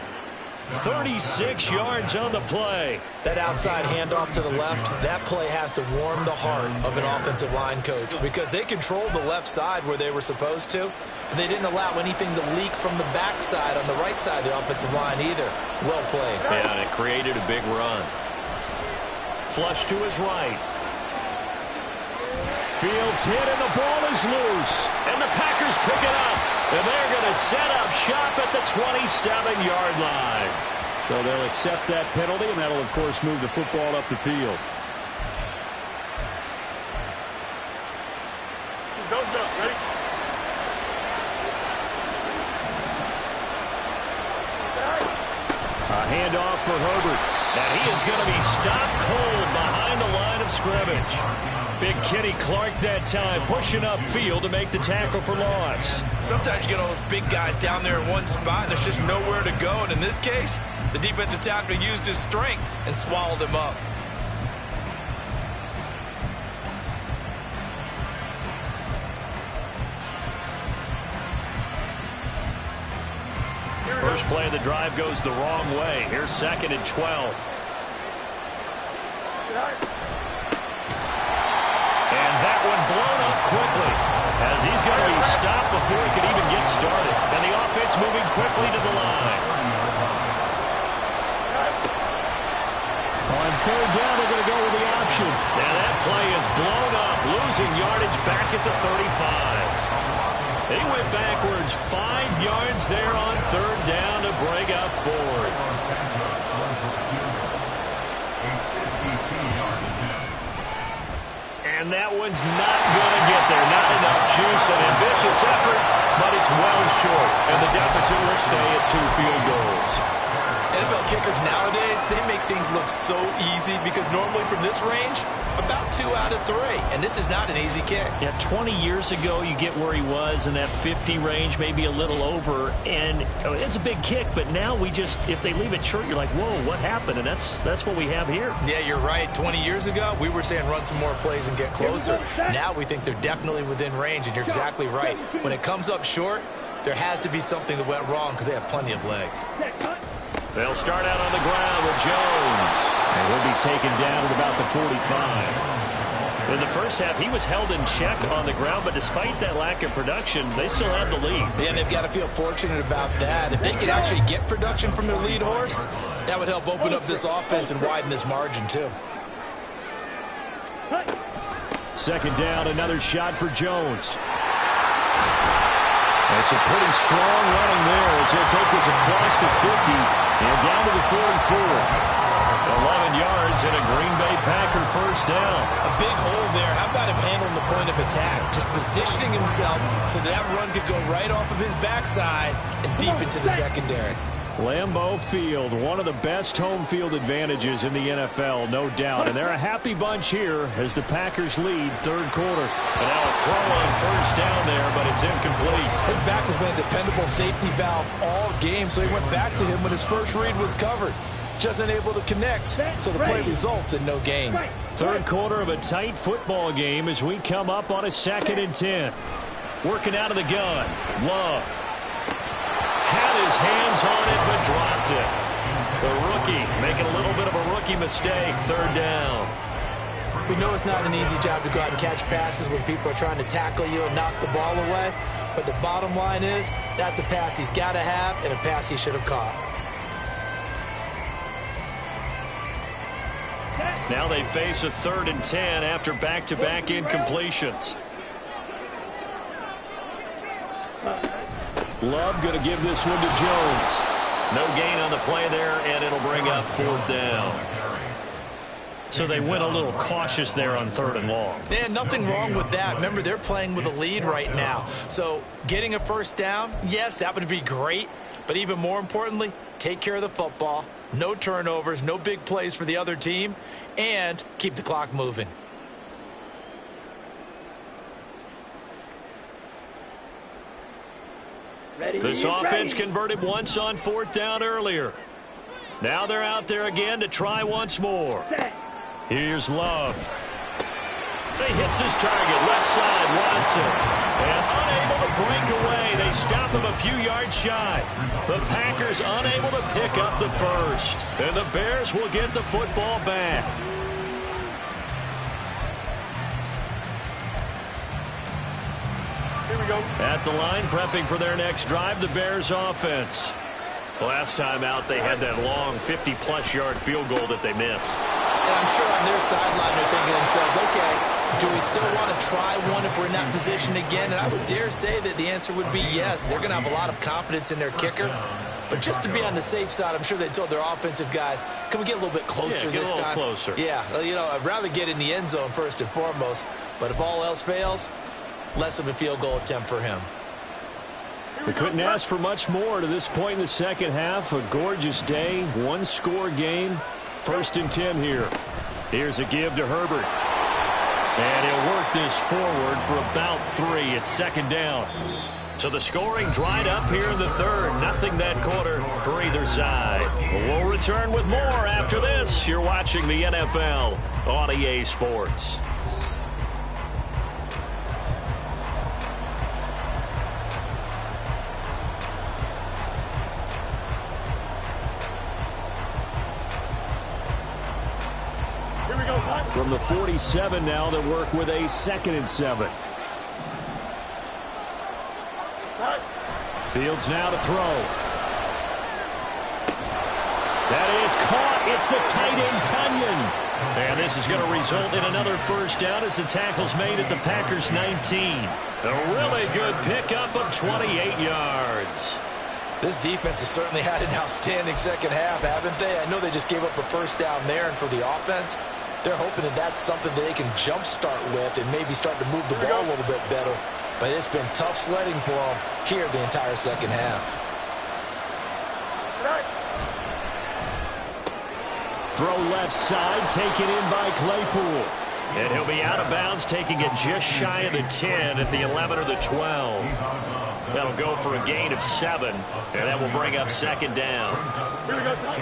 [SPEAKER 3] 36 yards on the play.
[SPEAKER 4] That outside handoff to the left, that play has to warm the heart of an offensive line coach because they controlled the left side where they were supposed to, but they didn't allow anything to leak from the backside on the right side of the offensive line either. Well played.
[SPEAKER 3] Yeah, and it created a big run. Flush to his right. Fields hit and the ball is loose. And the Packers pick it up. And they're going to set up shop at the 27-yard line.
[SPEAKER 9] So they'll accept that penalty, and that'll, of course, move the football up the field.
[SPEAKER 5] Don't jump. Ready?
[SPEAKER 3] A handoff for Herbert. And he is going to be stopped cold behind the line of scrimmage. Big Kenny Clark that time pushing upfield to make the tackle for loss.
[SPEAKER 4] Sometimes you get all those big guys down there in one spot and there's just nowhere to go. And in this case, the defensive tackle used his strength and swallowed him up.
[SPEAKER 3] First play of the drive goes the wrong way. Here's 2nd and 12. And that one blown up quickly as he's going to be stopped before he could even get started. And the offense moving quickly to the line. On 3rd down, they're going to go with the option. And that play is blown up, losing yardage back at the 35. He went backwards 5 yards there on 3rd down to break up 4th. And that one's not going to get there. Not enough juice. An ambitious effort, but it's well short. And the deficit will stay at 2 field goals.
[SPEAKER 4] NFL kickers nowadays, they make things look so easy because normally from this range, about 2 out of 3. And this is not an easy kick.
[SPEAKER 3] Yeah, 20 years ago, you get where he was in that 50 range, maybe a little over. And it's a big kick, but now we just, if they leave it short, you're like, whoa, what happened? And that's what we have here.
[SPEAKER 4] Yeah, you're right. 20 years ago, we were saying run some more plays and get closer. Now we think they're definitely within range, and you're exactly right. When it comes up short, there has to be something that went wrong because they have plenty of leg.
[SPEAKER 3] They'll start out on the ground with Jones. And he'll be taken down at about the 45. In the first half, he was held in check on the ground, but despite that lack of production, they still had the lead.
[SPEAKER 4] Yeah, and they've got to feel fortunate about that. If they could actually get production from their lead horse, that would help open up this offense and widen this margin, too.
[SPEAKER 3] 2nd down, another shot for Jones. That's a pretty strong running there as he'll take this across the 50 and down to the 44. 11 yards and a Green Bay Packer first down.
[SPEAKER 4] A big hole there. How about him handling the point of attack? Just positioning himself so that run could go right off of his backside and deep into the secondary.
[SPEAKER 3] Lambeau Field, one of the best home field advantages in the NFL, no doubt. And they're a happy bunch here as the Packers lead 3rd quarter. And now a throw on first down there, but it's incomplete.
[SPEAKER 4] His back has been a dependable safety valve all game, so he went back to him when his first read was covered. Just unable to connect, so the play results in no gain.
[SPEAKER 3] 3rd quarter of a tight football game as we come up on a 2nd and 10. Working out of the gun, Love. Had his hands on it, but dropped it. The rookie making a little bit of a rookie mistake. 3rd down.
[SPEAKER 4] We know it's not an easy job to go out and catch passes when people are trying to tackle you and knock the ball away. But the bottom line is, that's a pass he's got to have and a pass he should have caught.
[SPEAKER 3] Now they face a 3rd and 10 after back-to-back incompletions. Love going to give this one to Jones. No gain on the play there, and it'll bring up 4th down. So they went a little cautious there on 3rd and long.
[SPEAKER 4] Yeah, nothing wrong with that. Remember, they're playing with a lead right now. So getting a first down, yes, that would be great. But even more importantly, take care of the football. No turnovers, no big plays for the other team, and keep the clock moving.
[SPEAKER 3] This offense converted once on 4th down earlier. Now they're out there again to try once more. Here's Love. He hits his target, left side, Watson. And unable to break away. They stop him a few yards shy. The Packers unable to pick up the first. And the Bears will get the football back.
[SPEAKER 5] Here we go.
[SPEAKER 3] At the line, prepping for their next drive, the Bears offense. Last time out, they had that long 50-plus yard field goal that they missed.
[SPEAKER 4] And I'm sure on their sideline they're thinking to themselves, okay, do we still want to try one if we're in that position again? And I would dare say that the answer would be yes. They're going to have a lot of confidence in their kicker. But just to be on the safe side, I'm sure they told their offensive guys, can we get a little bit closer this time?
[SPEAKER 3] Closer.
[SPEAKER 4] Yeah, you know, I'd rather get in the end zone first and foremost. But if all else fails, less of a field goal attempt for him.
[SPEAKER 3] We couldn't ask for much more to this point in the second half. A gorgeous day, one-score game. 1st and 10 here. Here's a give to Herbert. And he'll work this forward for about 3 at 2nd down. So the scoring dried up here in the third. Nothing that quarter for either side. We'll return with more after this. You're watching the NFL on EA Sports. From the 47 now, they work with a 2nd and 7. Fields now to throw. That is caught. It's the tight end, Tunyon. And this is going to result in another first down as the tackle's made at the Packers' 19. A really good pickup of 28 yards.
[SPEAKER 4] This defense has certainly had an outstanding second half, haven't they? I know they just gave up a first down there, and for the offense, they're hoping that that's something that they can jumpstart with and maybe start to move the ball a little bit better. But it's been tough sledding for them here the entire second half.
[SPEAKER 3] Throw left side, taken in by Claypool. And he'll be out of bounds, taking it just shy of the 10 at the 11 or the 12. That'll go for a gain of 7, and that will bring up 2nd down.
[SPEAKER 5] Here we go, son.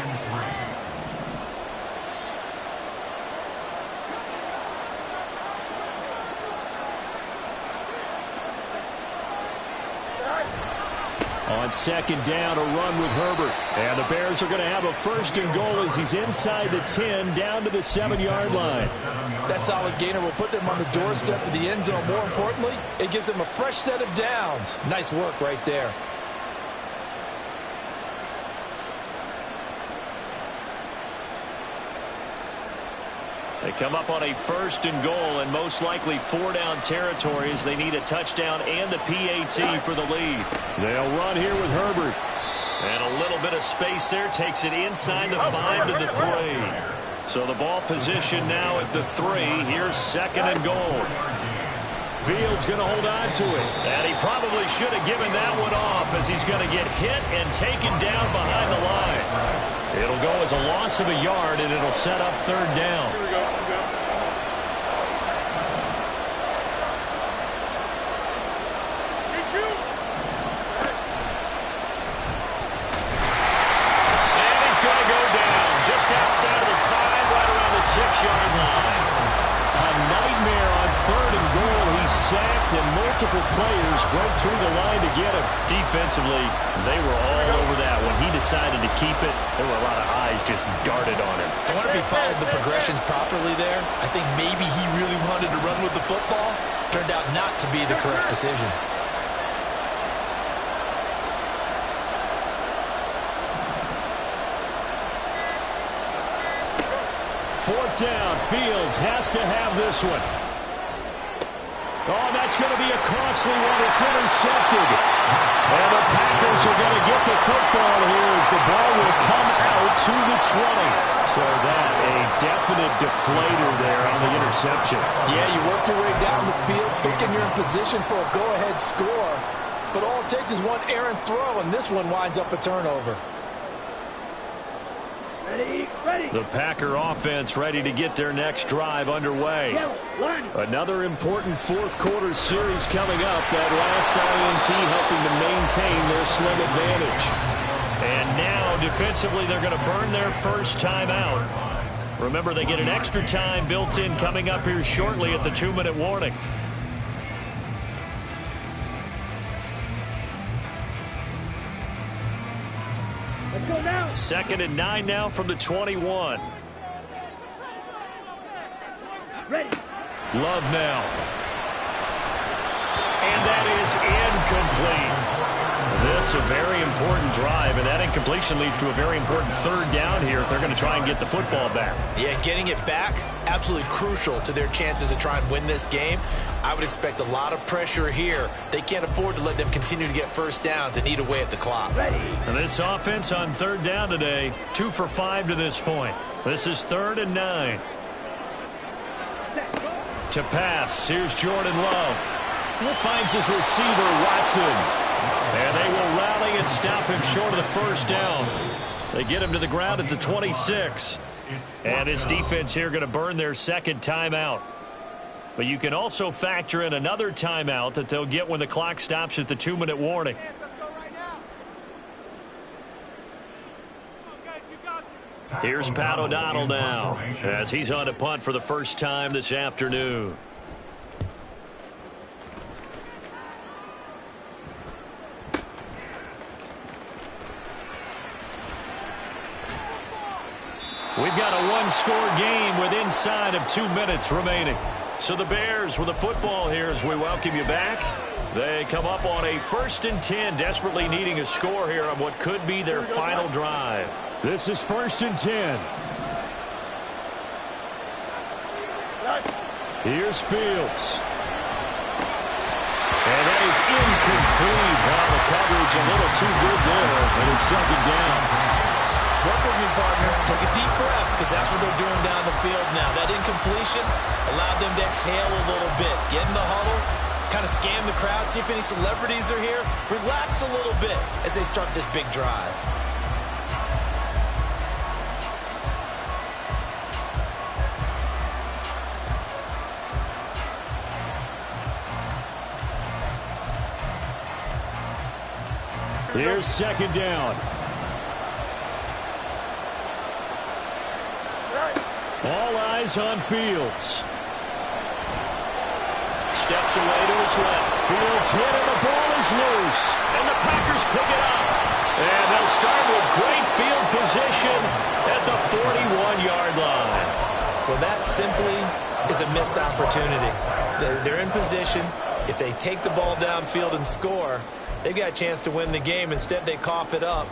[SPEAKER 3] On 2nd down, a run with Herbert. And the Bears are going to have a 1st and goal as he's inside the 10, down to the 7-yard line.
[SPEAKER 4] That solid gainer will put them on the doorstep of the end zone. More importantly, it gives them a fresh set of downs. Nice work right there.
[SPEAKER 3] They come up on a 1st and goal, and most likely 4-down territory as they need a touchdown and the PAT for the lead. They'll run here with Herbert. And a little bit of space there, takes it inside the 5 to the 3. So the ball position now at the 3. Here's 2nd and goal. Fields going to hold on to it. And he probably should have given that one off as he's going to get hit and taken down behind the line. It'll go as a loss of a yard, and it'll set up 3rd down.
[SPEAKER 5] Here we go.
[SPEAKER 3] And he's going to go down just outside of the 5, right around the 6-yard line. A nightmare on 3rd and goal. He's sacked, and multiple players broke through the line to get him. Defensively, they were all over that. When he decided to keep it, there were a lot of eyes just darted on him.
[SPEAKER 4] I wonder if he followed the progressions properly there. I think maybe he really wanted to run with the football. Turned out not to be the correct decision.
[SPEAKER 3] Fourth down, Fields has to have this one. Oh, that's going to be a costly one. It's intercepted. And the Packers are going to get the football here as the ball will come out to the 20. So that a definite deflator there on the interception.
[SPEAKER 4] Yeah, you work your way down the field, thinking you're in position for a go-ahead score. But all it takes is one errant throw, and this one winds up a turnover.
[SPEAKER 5] Ready.
[SPEAKER 3] The Packer offense ready to get their next drive underway. Another important fourth-quarter series coming up. That last INT helping to maintain their slim advantage. And now, defensively, they're going to burn their first time out. Remember, they get an extra time built in coming up here shortly at the 2-minute warning.
[SPEAKER 5] Let's go now.
[SPEAKER 3] 2nd and 9 now from the 21.
[SPEAKER 5] Ready.
[SPEAKER 3] Love now. And that is incomplete. This a very important drive, and that incompletion leads to a very important 3rd down here if they're going to try and get the football back.
[SPEAKER 4] Yeah, getting it back, absolutely crucial to their chances to try and win this game. I would expect a lot of pressure here. They can't afford to let them continue to get first downs and eat away at the clock.
[SPEAKER 5] Ready.
[SPEAKER 3] And this offense on 3rd down today, 2 for 5 to this point. This is 3rd and 9. To pass, here's Jordan Love. He finds his receiver, Watson. And they will rally and stop him short of the first down. They get him to the ground at the 26. And his defense here going to burn their 2nd timeout. But you can also factor in another timeout that they'll get when the clock stops at the 2-minute warning. Here's Pat O'Donnell now as he's on a punt for the first time this afternoon. We've got a 1-score game with inside of 2 minutes remaining. So the Bears with the football here as we welcome you back. They come up on a 1st and 10, desperately needing a score here on what could be their final drive. This is 1st and 10. Here's Fields. And that is incomplete. Wow, the coverage a little too good there, and it's 2nd down.
[SPEAKER 4] Work with me, partner. Take a deep breath, because that's what they're doing down the field now. That incompletion allowed them to exhale a little bit. Get in the huddle, kind of scan the crowd, see if any celebrities are here. Relax a little bit as they start this big drive.
[SPEAKER 3] Here's 2nd down. All eyes on Fields. Steps away to his left. Fields hit and the ball is loose. And the Packers pick it up. And they'll start with great field position at the 41-yard line.
[SPEAKER 4] Well, that simply is a missed opportunity. They're in position. If they take the ball downfield and score, they've got a chance to win the game. Instead, they cough it up.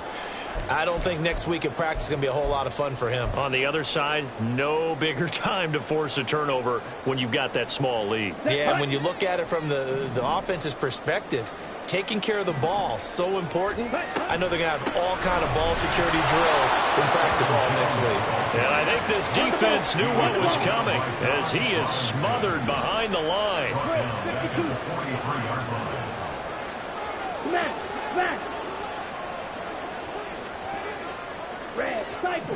[SPEAKER 4] I don't think next week at practice is going to be a whole lot of fun for him.
[SPEAKER 3] On the other side, no bigger time to force a turnover when you've got that small lead.
[SPEAKER 4] Yeah, and when you look at it from the offense's perspective, taking care of the ball, so important. I know they're going to have all kind of ball security drills in practice all next week.
[SPEAKER 3] And I think this defense knew what was coming as he is smothered behind the line.
[SPEAKER 5] Smash! Red, cycle.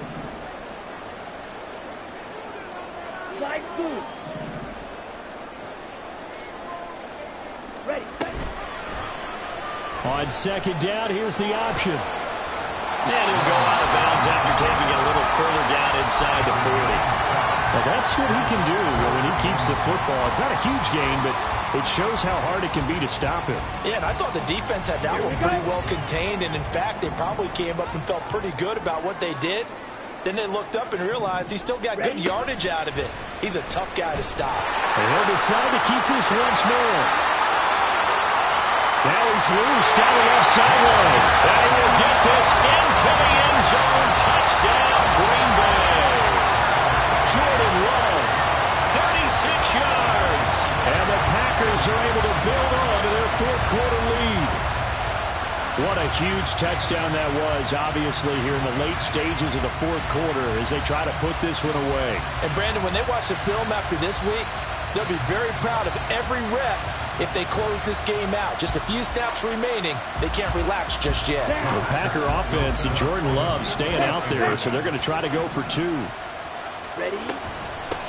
[SPEAKER 5] Slide through. Ready.
[SPEAKER 3] On 2nd down, here's the option. And he'll go out of bounds after taking it a little further down inside the 40. Well, that's what he can do when he keeps the football. It's not a huge gain, but it shows how hard it can be to stop him.
[SPEAKER 4] Yeah, and I thought the defense had that one pretty well contained, and in fact, they probably came up and felt pretty good about what they did. Then they looked up and realized he still got good yardage out of it. He's a tough guy to stop.
[SPEAKER 3] And he'll decide to keep this once more. Now he's loose down the left sideline. And he will get this into the end zone. Touchdown, Green Bay. Jordan Love, 36 yards. And the Packers are able to build on to their 4th-quarter lead. What a huge touchdown that was, obviously, here in the late stages of the 4th quarter as they try to put this one away.
[SPEAKER 4] And, Brandon, when they watch the film after this week, they'll be very proud of every rep if they close this game out. Just a few snaps remaining. They can't relax just yet.
[SPEAKER 3] The Packer offense and Jordan Love staying out there, so they're going to try to go for 2.
[SPEAKER 5] Ready.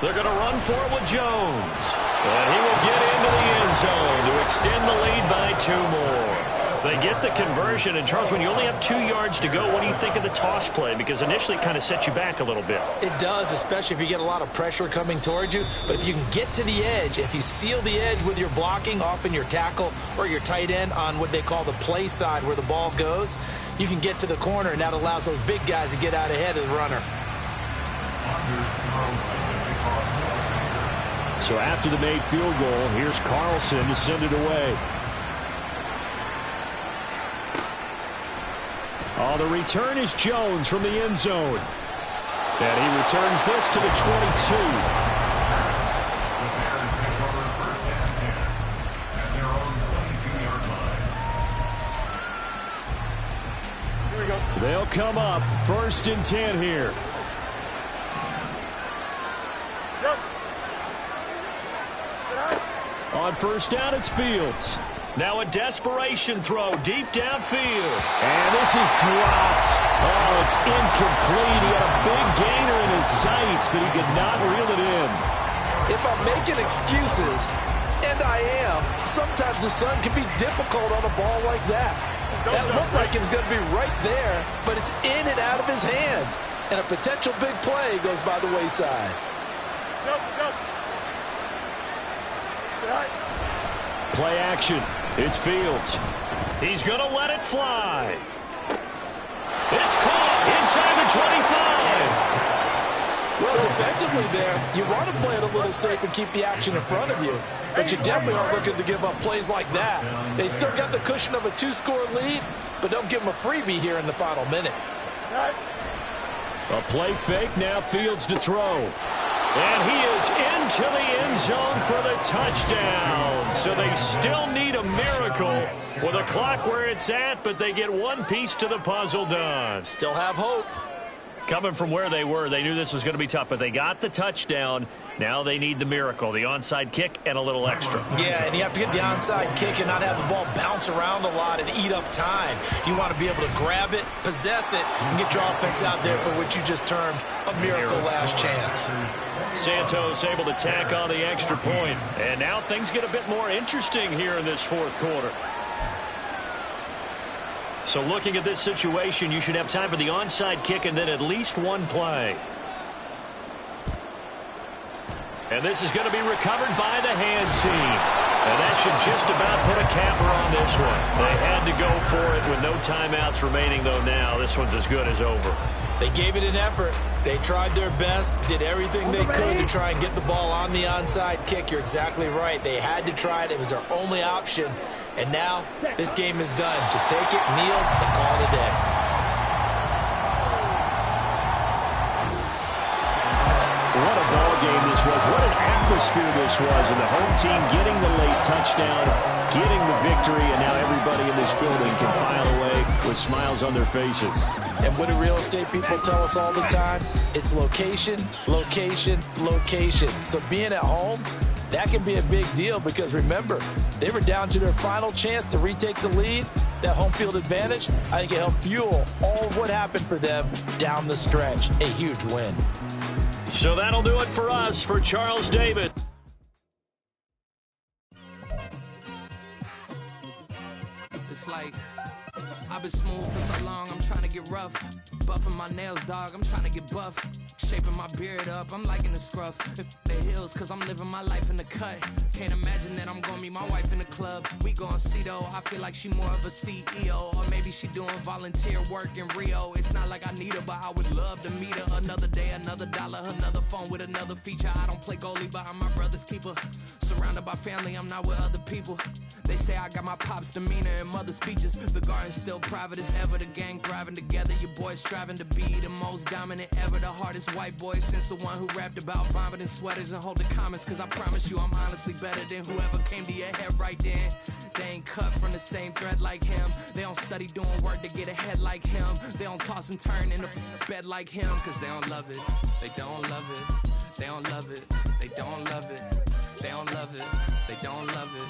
[SPEAKER 3] They're going to run for it with Jones. And he will get into the end zone to extend the lead by 2 more. They get the conversion. And, Charles, when you only have 2 yards to go, what do you think of the toss play? Because initially it kind of set you back a little bit.
[SPEAKER 4] It does, especially if you get a lot of pressure coming towards you. But if you can get to the edge, if you seal the edge with your blocking, often your tackle or your tight end on what they call the play side where the ball goes, you can get to the corner, and that allows those big guys to get out ahead of the runner.
[SPEAKER 3] So after the made field goal, here's Carlson to send it away. Oh, the return is Jones from the end zone. And he returns this to the 22. They'll come up 1st and 10 here. On 1st down, it's Fields. Now a desperation throw deep downfield. And this is dropped. Oh, it's incomplete. He had a big gainer in his sights, but he could not reel it in.
[SPEAKER 4] If I'm making excuses, and I am, sometimes the sun can be difficult on a ball like that. That looked like it was going to be right there, but it's in and out of his hands. And a potential big play goes by the wayside.
[SPEAKER 3] Play action. It's Fields. He's going to let it fly. It's caught inside the 25.
[SPEAKER 4] Well, defensively there, you want to play it a little safe and keep the action in front of you. But you definitely aren't looking to give up plays like that. They still got the cushion of a 2-score lead, but don't give them a freebie here in the final minute.
[SPEAKER 3] A play fake, now Fields to throw. And he is into the end zone for the touchdown. So they still need a miracle with a clock where it's at, but they get one piece to the puzzle done.
[SPEAKER 4] Still have hope.
[SPEAKER 3] Coming from where they were, they knew this was going to be tough, but they got the touchdown. Now they need the miracle, the onside kick and a little extra.
[SPEAKER 4] Yeah, and you have to get the onside kick and not have the ball bounce around a lot and eat up time. You want to be able to grab it, possess it, and get your offense out there for what you just termed a miracle last chance.
[SPEAKER 3] Santos able to tack on the extra point. And now things get a bit more interesting here in this 4th quarter. So looking at this situation, you should have time for the onside kick and then at least one play. And this is going to be recovered by the hands team. And that should just about put a capper on this one. They had to go for it with no timeouts remaining, though now this one's as good as over.
[SPEAKER 4] They gave it an effort. They tried their best, did everything they could to try and get the ball on the onside kick. You're exactly right. They had to try it. It was their only option. And now this game is done. Just take it, kneel, and call it a day.
[SPEAKER 3] What a ball game this was. What an atmosphere this was. And the home team getting the late touchdown, getting the victory, and now everybody in this building can file away with smiles on their faces.
[SPEAKER 4] And what do real estate people tell us all the time? It's location, location, location. So being at home, that can be a big deal because, remember, they were down to their final chance to retake the lead. That home field advantage, I think it helped fuel all of what happened for them down the stretch. A huge win.
[SPEAKER 3] So that'll do it for us. For Charles David.
[SPEAKER 10] It's like I've been smooth for so long, I'm trying to get rough. Buffing my nails, dog, I'm trying to get buff. Shaping my beard up, I'm liking the scruff. The hills, cause I'm living my life in the cut. Can't imagine that I'm gonna meet my wife in the club. We gon' see though, I feel like she more of a CEO. Or maybe she doing volunteer work in Rio. It's not like I need her, but I would love to meet her. Another day, another dollar, another phone with another feature. I don't play goalie, but I'm my brother's keeper. Surrounded by family, I'm not with other people. They say I got my pop's demeanor and mother's features. The garden's still private as ever. The gang thriving together. Your boys striving to be the most dominant ever. The hardest white boy since the one who rapped about vomiting sweaters and hold the comments. Cause I promise you I'm honestly better than whoever came to your head right then. They ain't cut from the same thread like him. They don't study doing work to get ahead like him. They don't toss and turn in the bed like him. Cause they don't love it. They don't love it. They don't love it. They don't love it. They don't love it. They don't love it.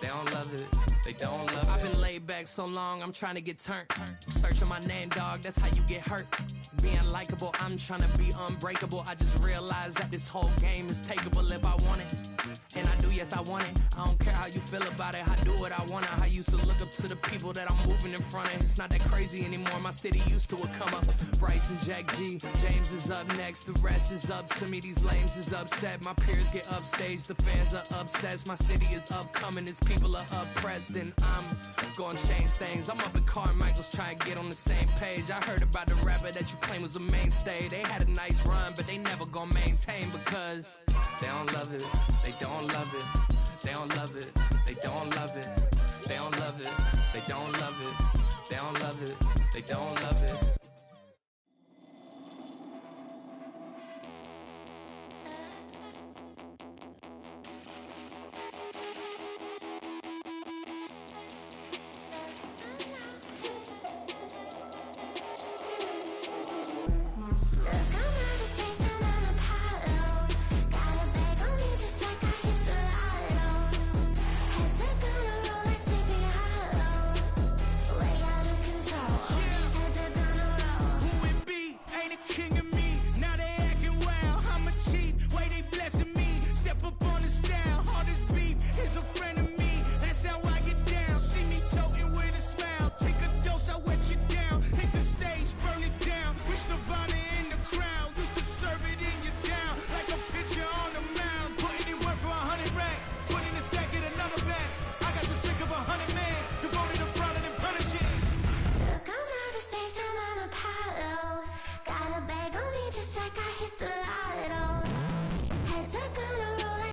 [SPEAKER 10] They don't love it. they don't love it. I've been laid back so long, I'm trying to get turned. Searching my name, dog, that's how you get hurt. Being likable, I'm trying to be unbreakable. I just realized that this whole game is takeable if I want it. And I do, yes, I want it. I don't care how you feel about it, I do what I want to. I used to look up to the people that I'm moving in front of. It's not that crazy anymore, my city used to come up. Bryce and Jack G, James is up next. The rest is up to me, these lames is upset. My peers get upstage, the fans are obsessed. My city is upcoming, as people are oppressed. And I'm gonna change things. I'm up at Carmichael's trying to get on the same page. I heard about the rapper that you claim was a mainstay. They had a nice run, but they never gonna maintain because they don't love it, they don't love it, they don't love it, they don't love it, they don't love it, they don't love it, they don't love it, they don't love it.